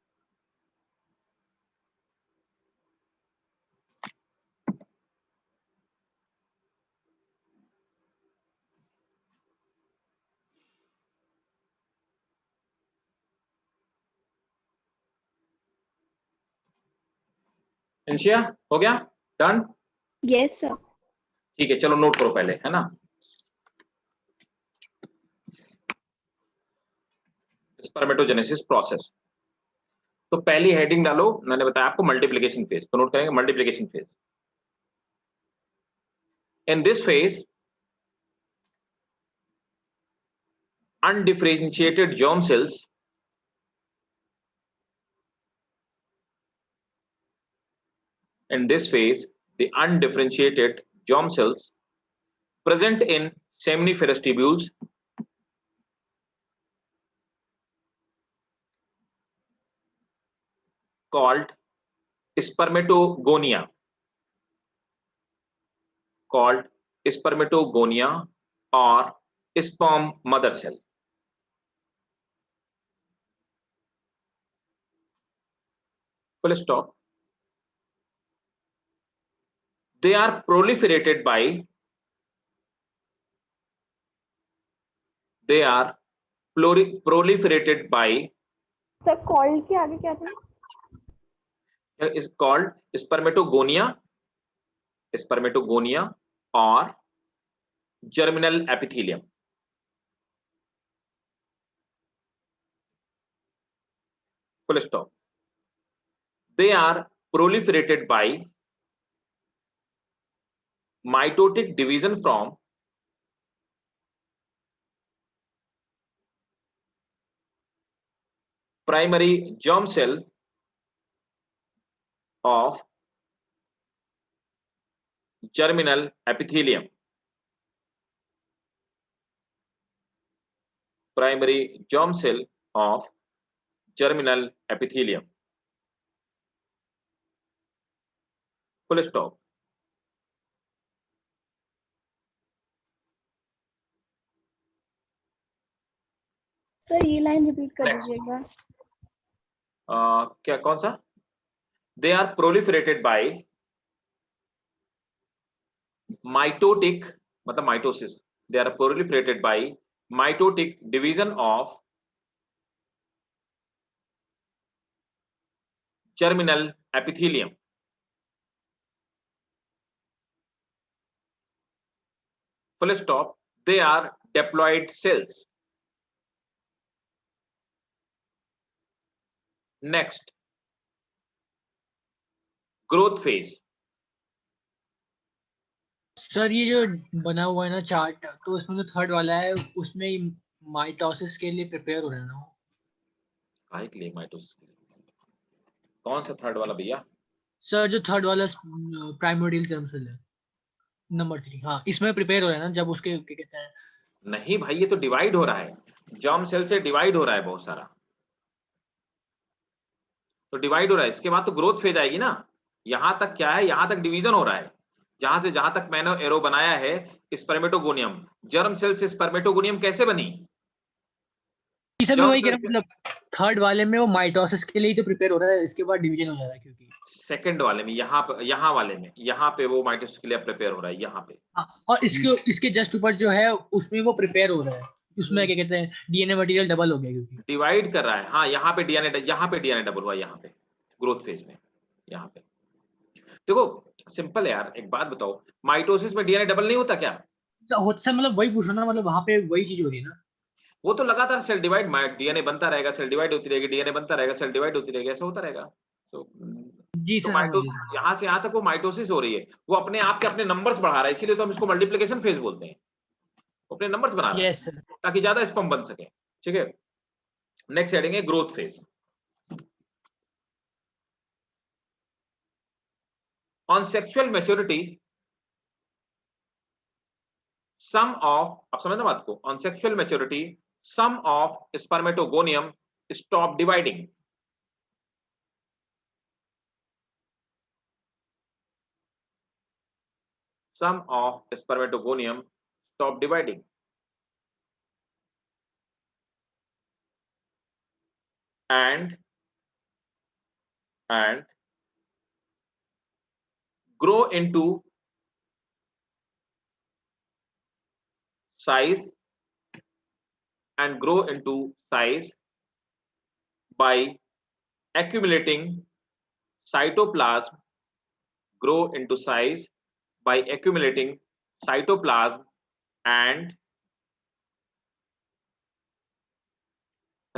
S1: एनसिया हो गया? डन?
S3: Yes sir.
S1: ठीक है, चलो नोट करो पहले, है ना? Spermatogenesis process. तो पहली हेडिंग डालो, मैंने बताया आपको मल्टीप्लिकेशन फेज, तो नोट करेंगे multiplication phase. In this phase undifferentiated germ cells in this phase the undifferentiated germ cells present in seminiferous tubules called spermatogonia or sperm mother cell. Full stop. They are proliferated by
S3: sir called के आगे क्या था?
S1: is called spermatogonia or germinal epithelium. Full stop. They are proliferated by mitotic division from primary germ cell of germinal epithelium. Primary germ cell of germinal epithelium. Full stop.
S3: Sir ये लाइन रिपीट कर
S1: Next.
S3: दीजिएगा।
S1: क्या कौन सा? They are proliferated by mitotic, मतलब mitosis. They are proliferated by mitotic division of germinal epithelium. Full stop. They are diploid cells. Next, growth phase.
S2: Sir ये जो बना हुआ है ना चार्ट, तो उसमें जो थर्ड वाला है उसमें माइटोसिस के लिए प्रिपेयर हो रहा है ना?
S1: काहे के लिए माइटोसिस? कौन सा थर्ड वाला भैया?
S2: सर जो थर्ड वाला प्राइमोर्डियल जर्म सेल है, नंबर 3, हाँ इसमें प्रिपेयर हो रहा है ना, जब उसके क्या कहते हैं।
S1: नहीं भाई, ये तो डिवाइड हो रहा है, जर्म सेल से डिवाइड हो रहा है बहुत सारा, तो डिवाइड हो रहा है, इसके बाद तो ग्रोथ फेज आएगी ना। यहां तक क्या है, यहां तक डिवीजन हो रहा है, जहां से जहां तक मैंने एरो बनाया है स्पर्मेटोगोनियम, जर्म सेल से स्पर्मेटोगोनियम कैसे बनी?
S2: इसे मैं
S1: जर्म
S2: वही कह
S1: सेल
S2: रहा हूँ, मतलब थर्ड वाले में वो माइटोसिस के लिए ही तो प्रिपेयर हो रहा है, इसके बाद डिवीजन हो जा रहा है क्योंकि
S1: सेकंड वाले में, यहाँ वाले में, यहाँ पे वो माइटोसिस के लिए प्रिपेयर हो रहा है, यहाँ पे।
S2: और इसके जस्ट ऊपर जो है उसमें वो प्रिपेयर हो रहा है, उसमें क्या कहते हैं डीएनए मटेरियल डबल हो गया क्योंकि
S1: डिवाइड कर रहा है, हाँ यहाँ पे डीएनए डबल हुआ, यहाँ पे ग्रोथ फेज में। यहाँ पे देखो सिंपल है यार, एक बात बताओ, माइटोसिस में डीएनए डबल नहीं होता क्या?
S2: होता, मतलब वही पूछो ना, मतलब वहां पे वही चीज हो रही है ना।
S1: वो तो लगातार सेल डिवाइड, डीएनए बनता रहेगा, सेल डिवाइड होती रहेगी, डीएनए बनता रहेगा, सेल डिवाइड होती रहेगी, ऐसा होता रहेगा।
S2: जी
S1: तो
S2: सर, समझ
S1: माइटोसिस
S2: गए।
S1: यहाँ से यहाँ तक वो माइटोसिस हो रही है, वो अपने आप के अपने नंबर्स बढ़ा रहा है, इसीलिए तो हम इसको मल्टीप्लिकेशन फेज बोलते हैं, अपने नंबर्स बना रहा है
S2: यस सर।
S1: ताकि ज्यादा स्पर्म बन सके। ठीक है, नेक्स्ट हेडिंग है growth phase. On sexual maturity some of, अब समझना बात को, on sexual maturity some of spermatogonium stop dividing. Some of spermatogonium stop dividing. And grow into size by accumulating cytoplasm, grow into size by accumulating cytoplasm and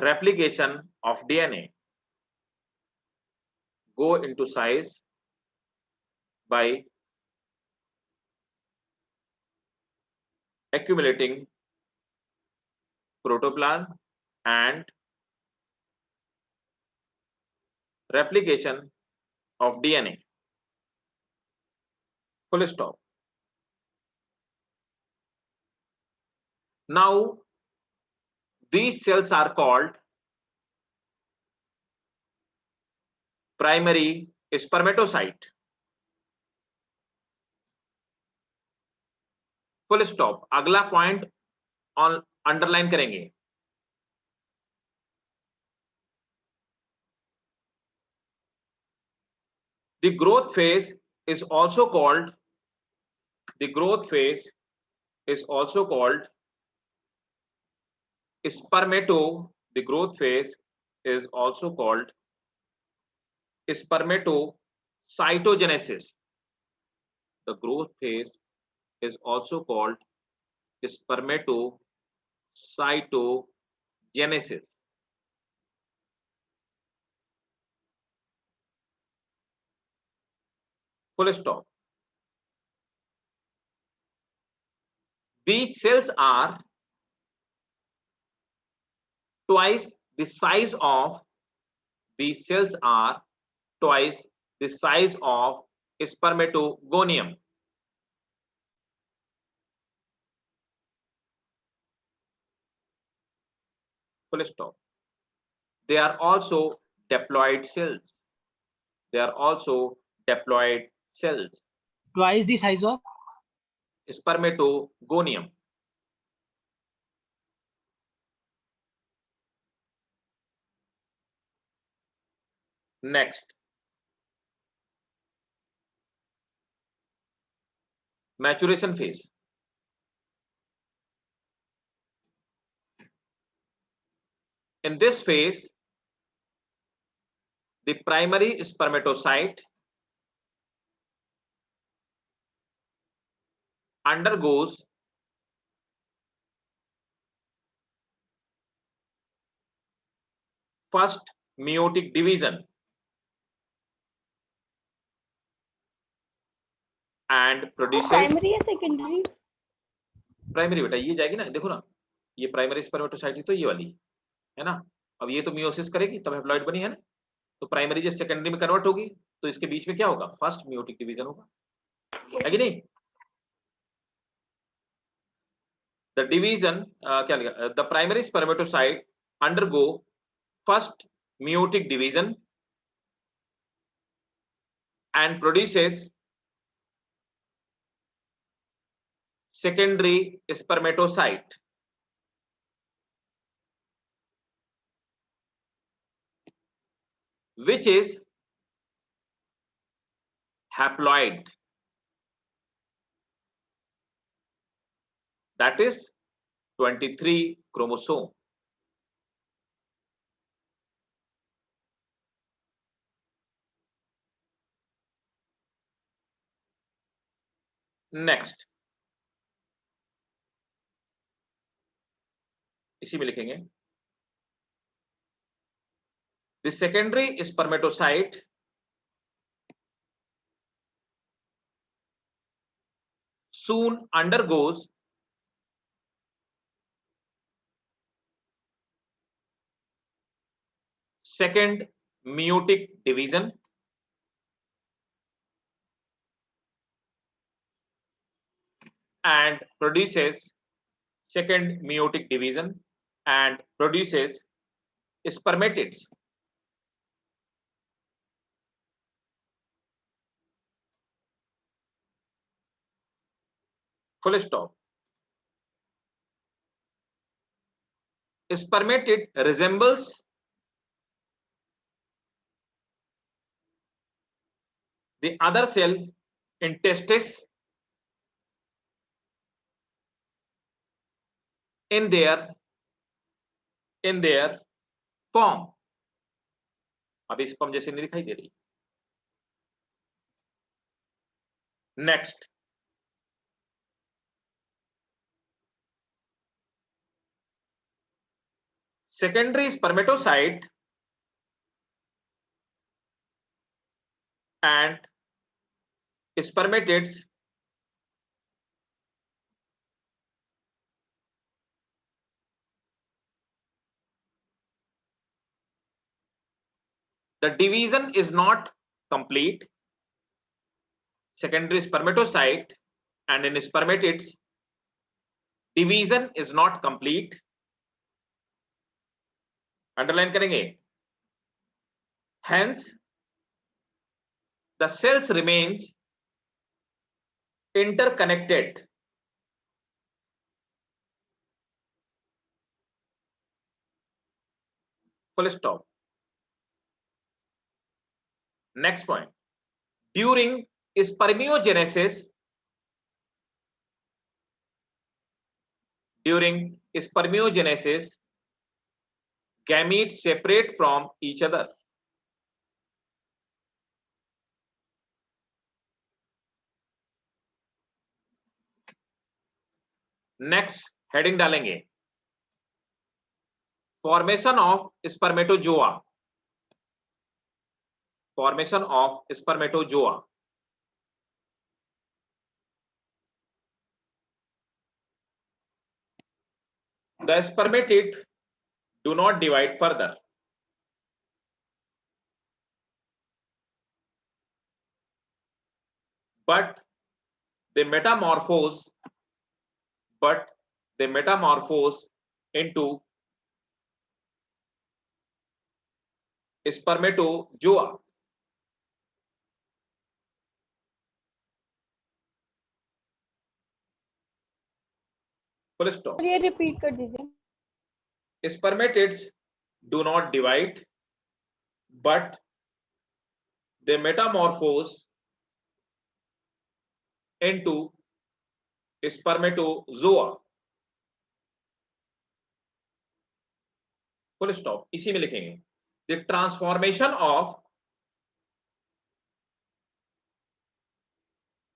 S1: replication of DNA. Go into size by accumulating protoplasm and replication of DNA. Full stop. Now, these cells are called primary spermatocyte. Full stop. अगला पॉइंट ऑन अंडरलाइन करेंगे. The growth phase is also called spermato. The growth phase is also called spermatocytogenesis. The growth phase is also called spermatocytogenesis. Full stop. These cells are twice the size of spermatogonium. Full stop. They are also diploid cells.
S2: Twice the size of
S1: spermatogonium. Next, maturation phase. In this phase, the primary spermatocyte undergoes first meiotic division and produces
S3: primary या सेकेंडरी?
S1: प्राइमरी. बेटा ये जाएगी ना, देखो ना, ये प्राइमरी स्पर्मेटोसाइट ही तो ये वाली है ना. अब ये तो मियोसिस करेगी तब हैप्लॉइड बनी है ना. तो प्राइमरी जब सेकेंडरी में कन्वर्ट होगी तो इसके बीच में क्या होगा? फर्स्ट मियोटिक डिवीजन होगा, है कि नहीं? द डिवीजन क्या लिखा? The primary spermatocyte undergo first meiotic division and produces secondary spermatocyte. Which is haploid. That is 23 chromosome. Next, इसी में लिखेंगे the secondary spermatocyte soon undergoes second meiotic division and produces second meiotic division and produces spermatids. Full stop. Spermatid resembles the other cell in testis in their form. अभी स्पर्म जैसे नहीं दिखाई दे रही. Next, secondary spermatocyte and spermatids the division is not complete. Secondary spermatocyte and in spermatids division is not complete. Underline करेंगे. Hence the cells remains interconnected. Full stop. Next point. During spermiogenesis, gametes separate from each other. Next heading डालेंगे. Formation of spermatozoa. Formation of spermatozoa. The spermatid do not divide further. But they metamorphose into spermatozoa. Full stop.
S3: ये रिपीट कर दीजिए.
S1: Spermatids do not divide, but they metamorphose into spermatozoa. Full stop. इसी में लिखेंगे. The transformation of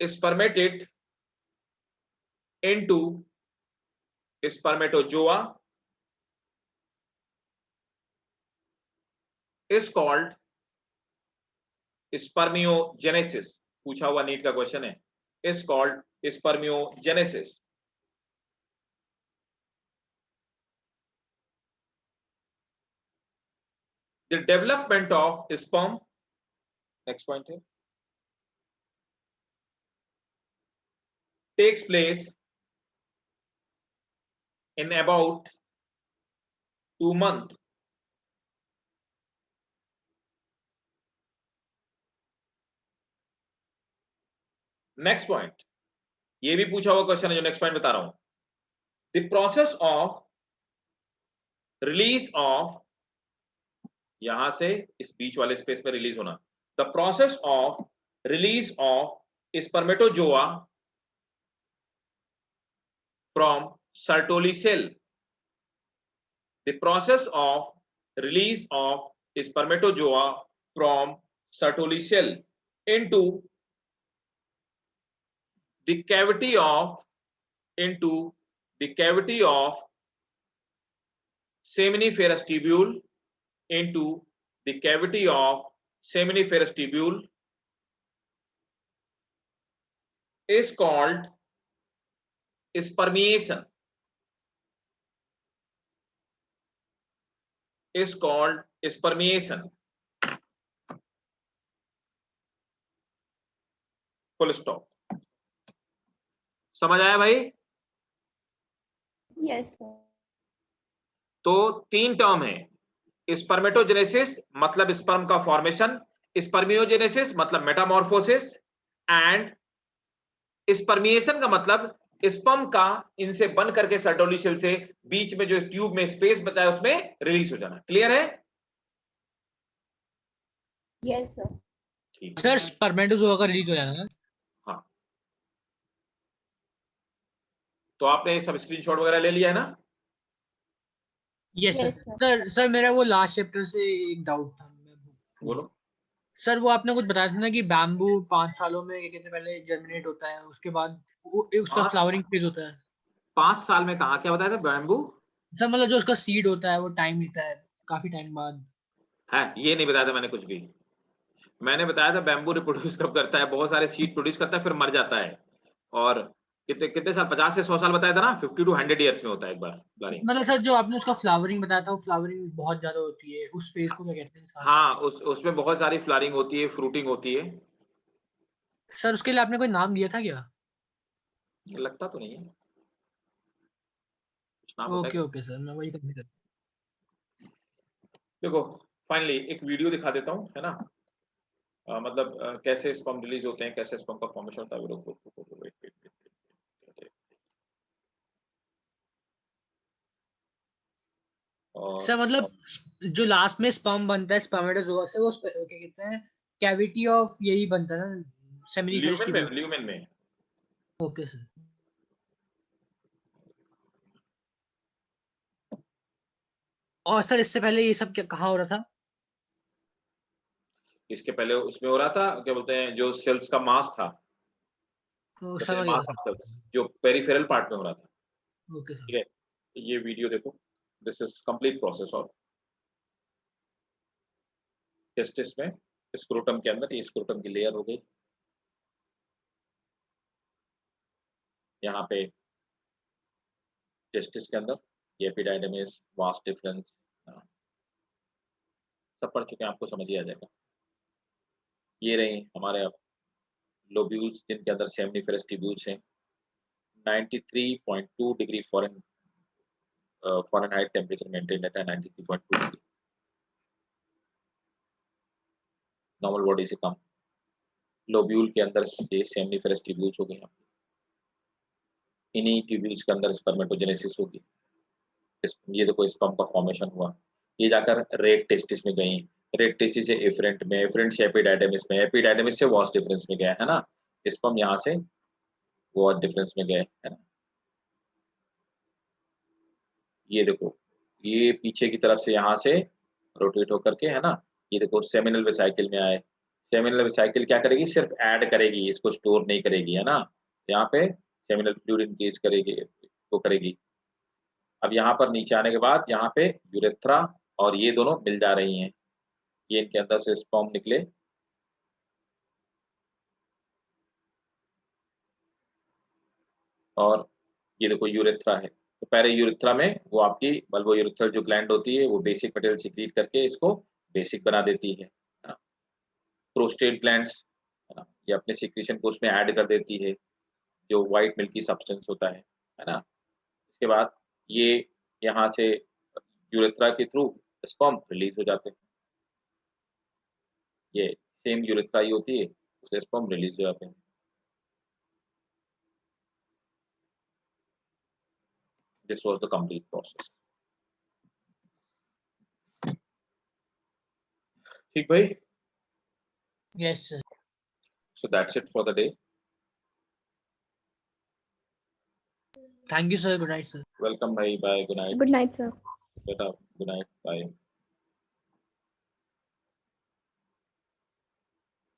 S1: spermatid into spermatozoa is called spermiogenesis. पूछा हुआ नीट का क्वेश्चन है. Is called spermiogenesis. The development of sperm, next point here, takes place in about 2 months. Next point, ये भी पूछा हुआ क्वेश्चन है जो नेक्स्ट पॉइंट बता रहा हूं. The process of release of, यहां से इस बीच वाले स्पेस में रिलीज होना. The process of release of spermatozoa from Sertoli cell. The process of release of spermatozoa from Sertoli cell into the cavity of seminiferous tubule is called spermiation. Full stop. समझ आया भाई?
S3: Yes sir.
S1: तो 3 टर्म है, स्पर्मेटोजेनेसिस मतलब स्पर्म का फॉर्मेशन, स्पर्मियोजेनेसिस मतलब मेटामॉर्फोसिस, एंड स्पर्मिएशन का मतलब स्पर्म का इनसे बन करके सर्टोली सेल से बीच में जो ट्यूब में स्पेस बचा है उसमें रिलीज हो जाना। क्लियर है?
S3: Yes sir.
S1: ठीक
S2: सर स्पर्मेटोजोआ का रिलीज हो जाना है।
S1: हाँ, तो आपने सब स्क्रीनशॉट वगैरह ले लिया है ना?
S2: Yes
S3: Yes,
S2: sir. सर मेरा वो लास्ट चैप्टर से एक डाउट था।
S1: बोलो।
S2: सर वो आपने कुछ बताया था ना कि बैम्बू 5 सालों में क्या कहते हैं पहले जर्मिनेट होता है, उसके बाद वो उसका
S1: हाँ।
S2: फ्लावरिंग फेज होता है।
S1: 5 साल में कहा, क्या बताया था? बैम्बू
S2: सर मतलब जो उसका सीड होता है वो टाइम लेता है काफी टाइम बाद।
S1: है, ये नहीं बताया था मैंने कुछ भी। मैंने बताया था बैम्बू रिप्रोड्यूस कब करता है, बहुत सारे सीड प्रोड्यूस करता है फिर मर जाता है, और कितने कितने साल, 50 से 100 साल बताया था ना, 50 to 100 ईयर्स में होता है एक बार फ्लावरिंग।
S2: मतलब सर जो आपने उसका फ्लावरिंग बताया था वो फ्लावरिंग बहुत ज्यादा होती है, उस फेज को क्या कहते हैं सर?
S1: हाँ, उसमें बहुत सारी फ्लावरिंग होती है, फ्रूटिंग होती है।
S2: सर उसके लिए आपने कोई नाम दिया था क्या?
S1: लगता तो नहीं है, कुछ नाम होता है
S2: ओके
S1: क्या?
S2: ओके सर, मैं वही कंफ्यूज।
S1: देखो, फाइनली एक वीडियो दिखा देता हूँ, है ना? मतलब कैसे स्पर्म रिलीज होते हैं, कैसे स्पर्म का फॉर्मेशन होता है। वेट। और
S2: सर मतलब जो लास्ट में स्पर्म बनता है स्पर्मेटोजोआ से, वो क्या कहते हैं कैविटी ऑफ यही बनता है ना, सेमिनिफेरस ट्यूब्यूल।
S1: ल्यूमेन में
S2: ओके सर। और सर इससे पहले ये सब क्या कहाँ हो रहा था?
S1: इसके पहले उसमें हो रहा था, क्या बोलते हैं, जो सेल्स का मास था,
S2: तो
S1: कहते हैं
S2: समझ गया
S1: मास ऑफ
S2: सर।
S1: सेल्स, जो पेरिफेरल पार्ट में हो रहा था।
S2: Okay sir.
S1: ठीक है, ये वीडियो देखो। This is complete process of testis में, स्क्रोटम के अंदर, ये स्क्रोटम की लेयर हो गई, यहाँ पे टेस्टिस के अंदर ये एपिडाइडमिस, वास डिफरेंस, सब पढ़ चुके हैं, आपको समझ ही आ जाएगा। ये रही हमारे लोब्यूल्स जिनके अंदर सेमिनिफेरस ट्यूब्यूल्स हैं। 93.2 डिग्री फ़ारेनहाइट टेम्परेचर मेंटेन रहता है, 93.2 डिग्री, नॉर्मल बॉडी से कम। लोब्यूल के अंदर ये सेमिनिफेरस ट्यूब्यूल्स हो गए हैं, इन्हीं ट्यूब्यूल्स के अंदर स्पर्मेटोजेनेसिस होगी। ये देखो स्पर्म का फॉर्मेशन हुआ, ये जाकर रेड टेस्टिस में गई, रेड टेस्टिस से एफरेंट में, एफरेंट से एपिडाइडमिस में, एपिडाइडमिस से वॉस डिफरेंस में गया, है ना? स्पर्म यहाँ से वॉस डिफरेंस में गए, है ना? ये देखो, ये पीछे की तरफ से यहाँ से रोटेट होकर के, है ना, ये देखो सेमिनल वेसाइकिल में आए। सेमिनल वेसाइकिल क्या करेगी? सिर्फ ऐड करेगी, इसको स्टोर नहीं करेगी, है ना? यहाँ पे सेमिनल फ्लूइड इंक्रीज करेगी, वो करेगी। अब यहाँ पर नीचे आने के बाद यहाँ पे यूरेथ्रा और ये दोनों मिल जा रही हैं, ये इनके अंदर से स्पर्म निकले, और ये देखो यूरेथ्रा है। तो पहले यूरेथ्रा में वो आपकी बल्बो यूरेथ्रल जो ग्लैंड होती है वो बेसिक मटेरियल सीक्रेट करके इसको बेसिक बना देती है ना? प्रोस्टेट ग्लैंड्स, है ना, ये अपने सीक्रेशन को उसमें ऐड कर देती है, जो व्हाइट मिल्की सब्सटेंस होता है ना? इसके बाद ये यहाँ से यूरेथ्रा के थ्रू स्पर्म रिलीज हो जाते हैं, ये सेम यूरेथ्रा ही होती है, उससे स्पर्म रिलीज हो जाते हैं। This was the complete process. ठीक भाई,
S2: yes sir.
S1: So that's it for the day.
S2: Thank you sir, good night sir.
S1: Welcome भाई, bye, good night
S3: good night sir.
S1: बेटा, गुड नाइट, बाय।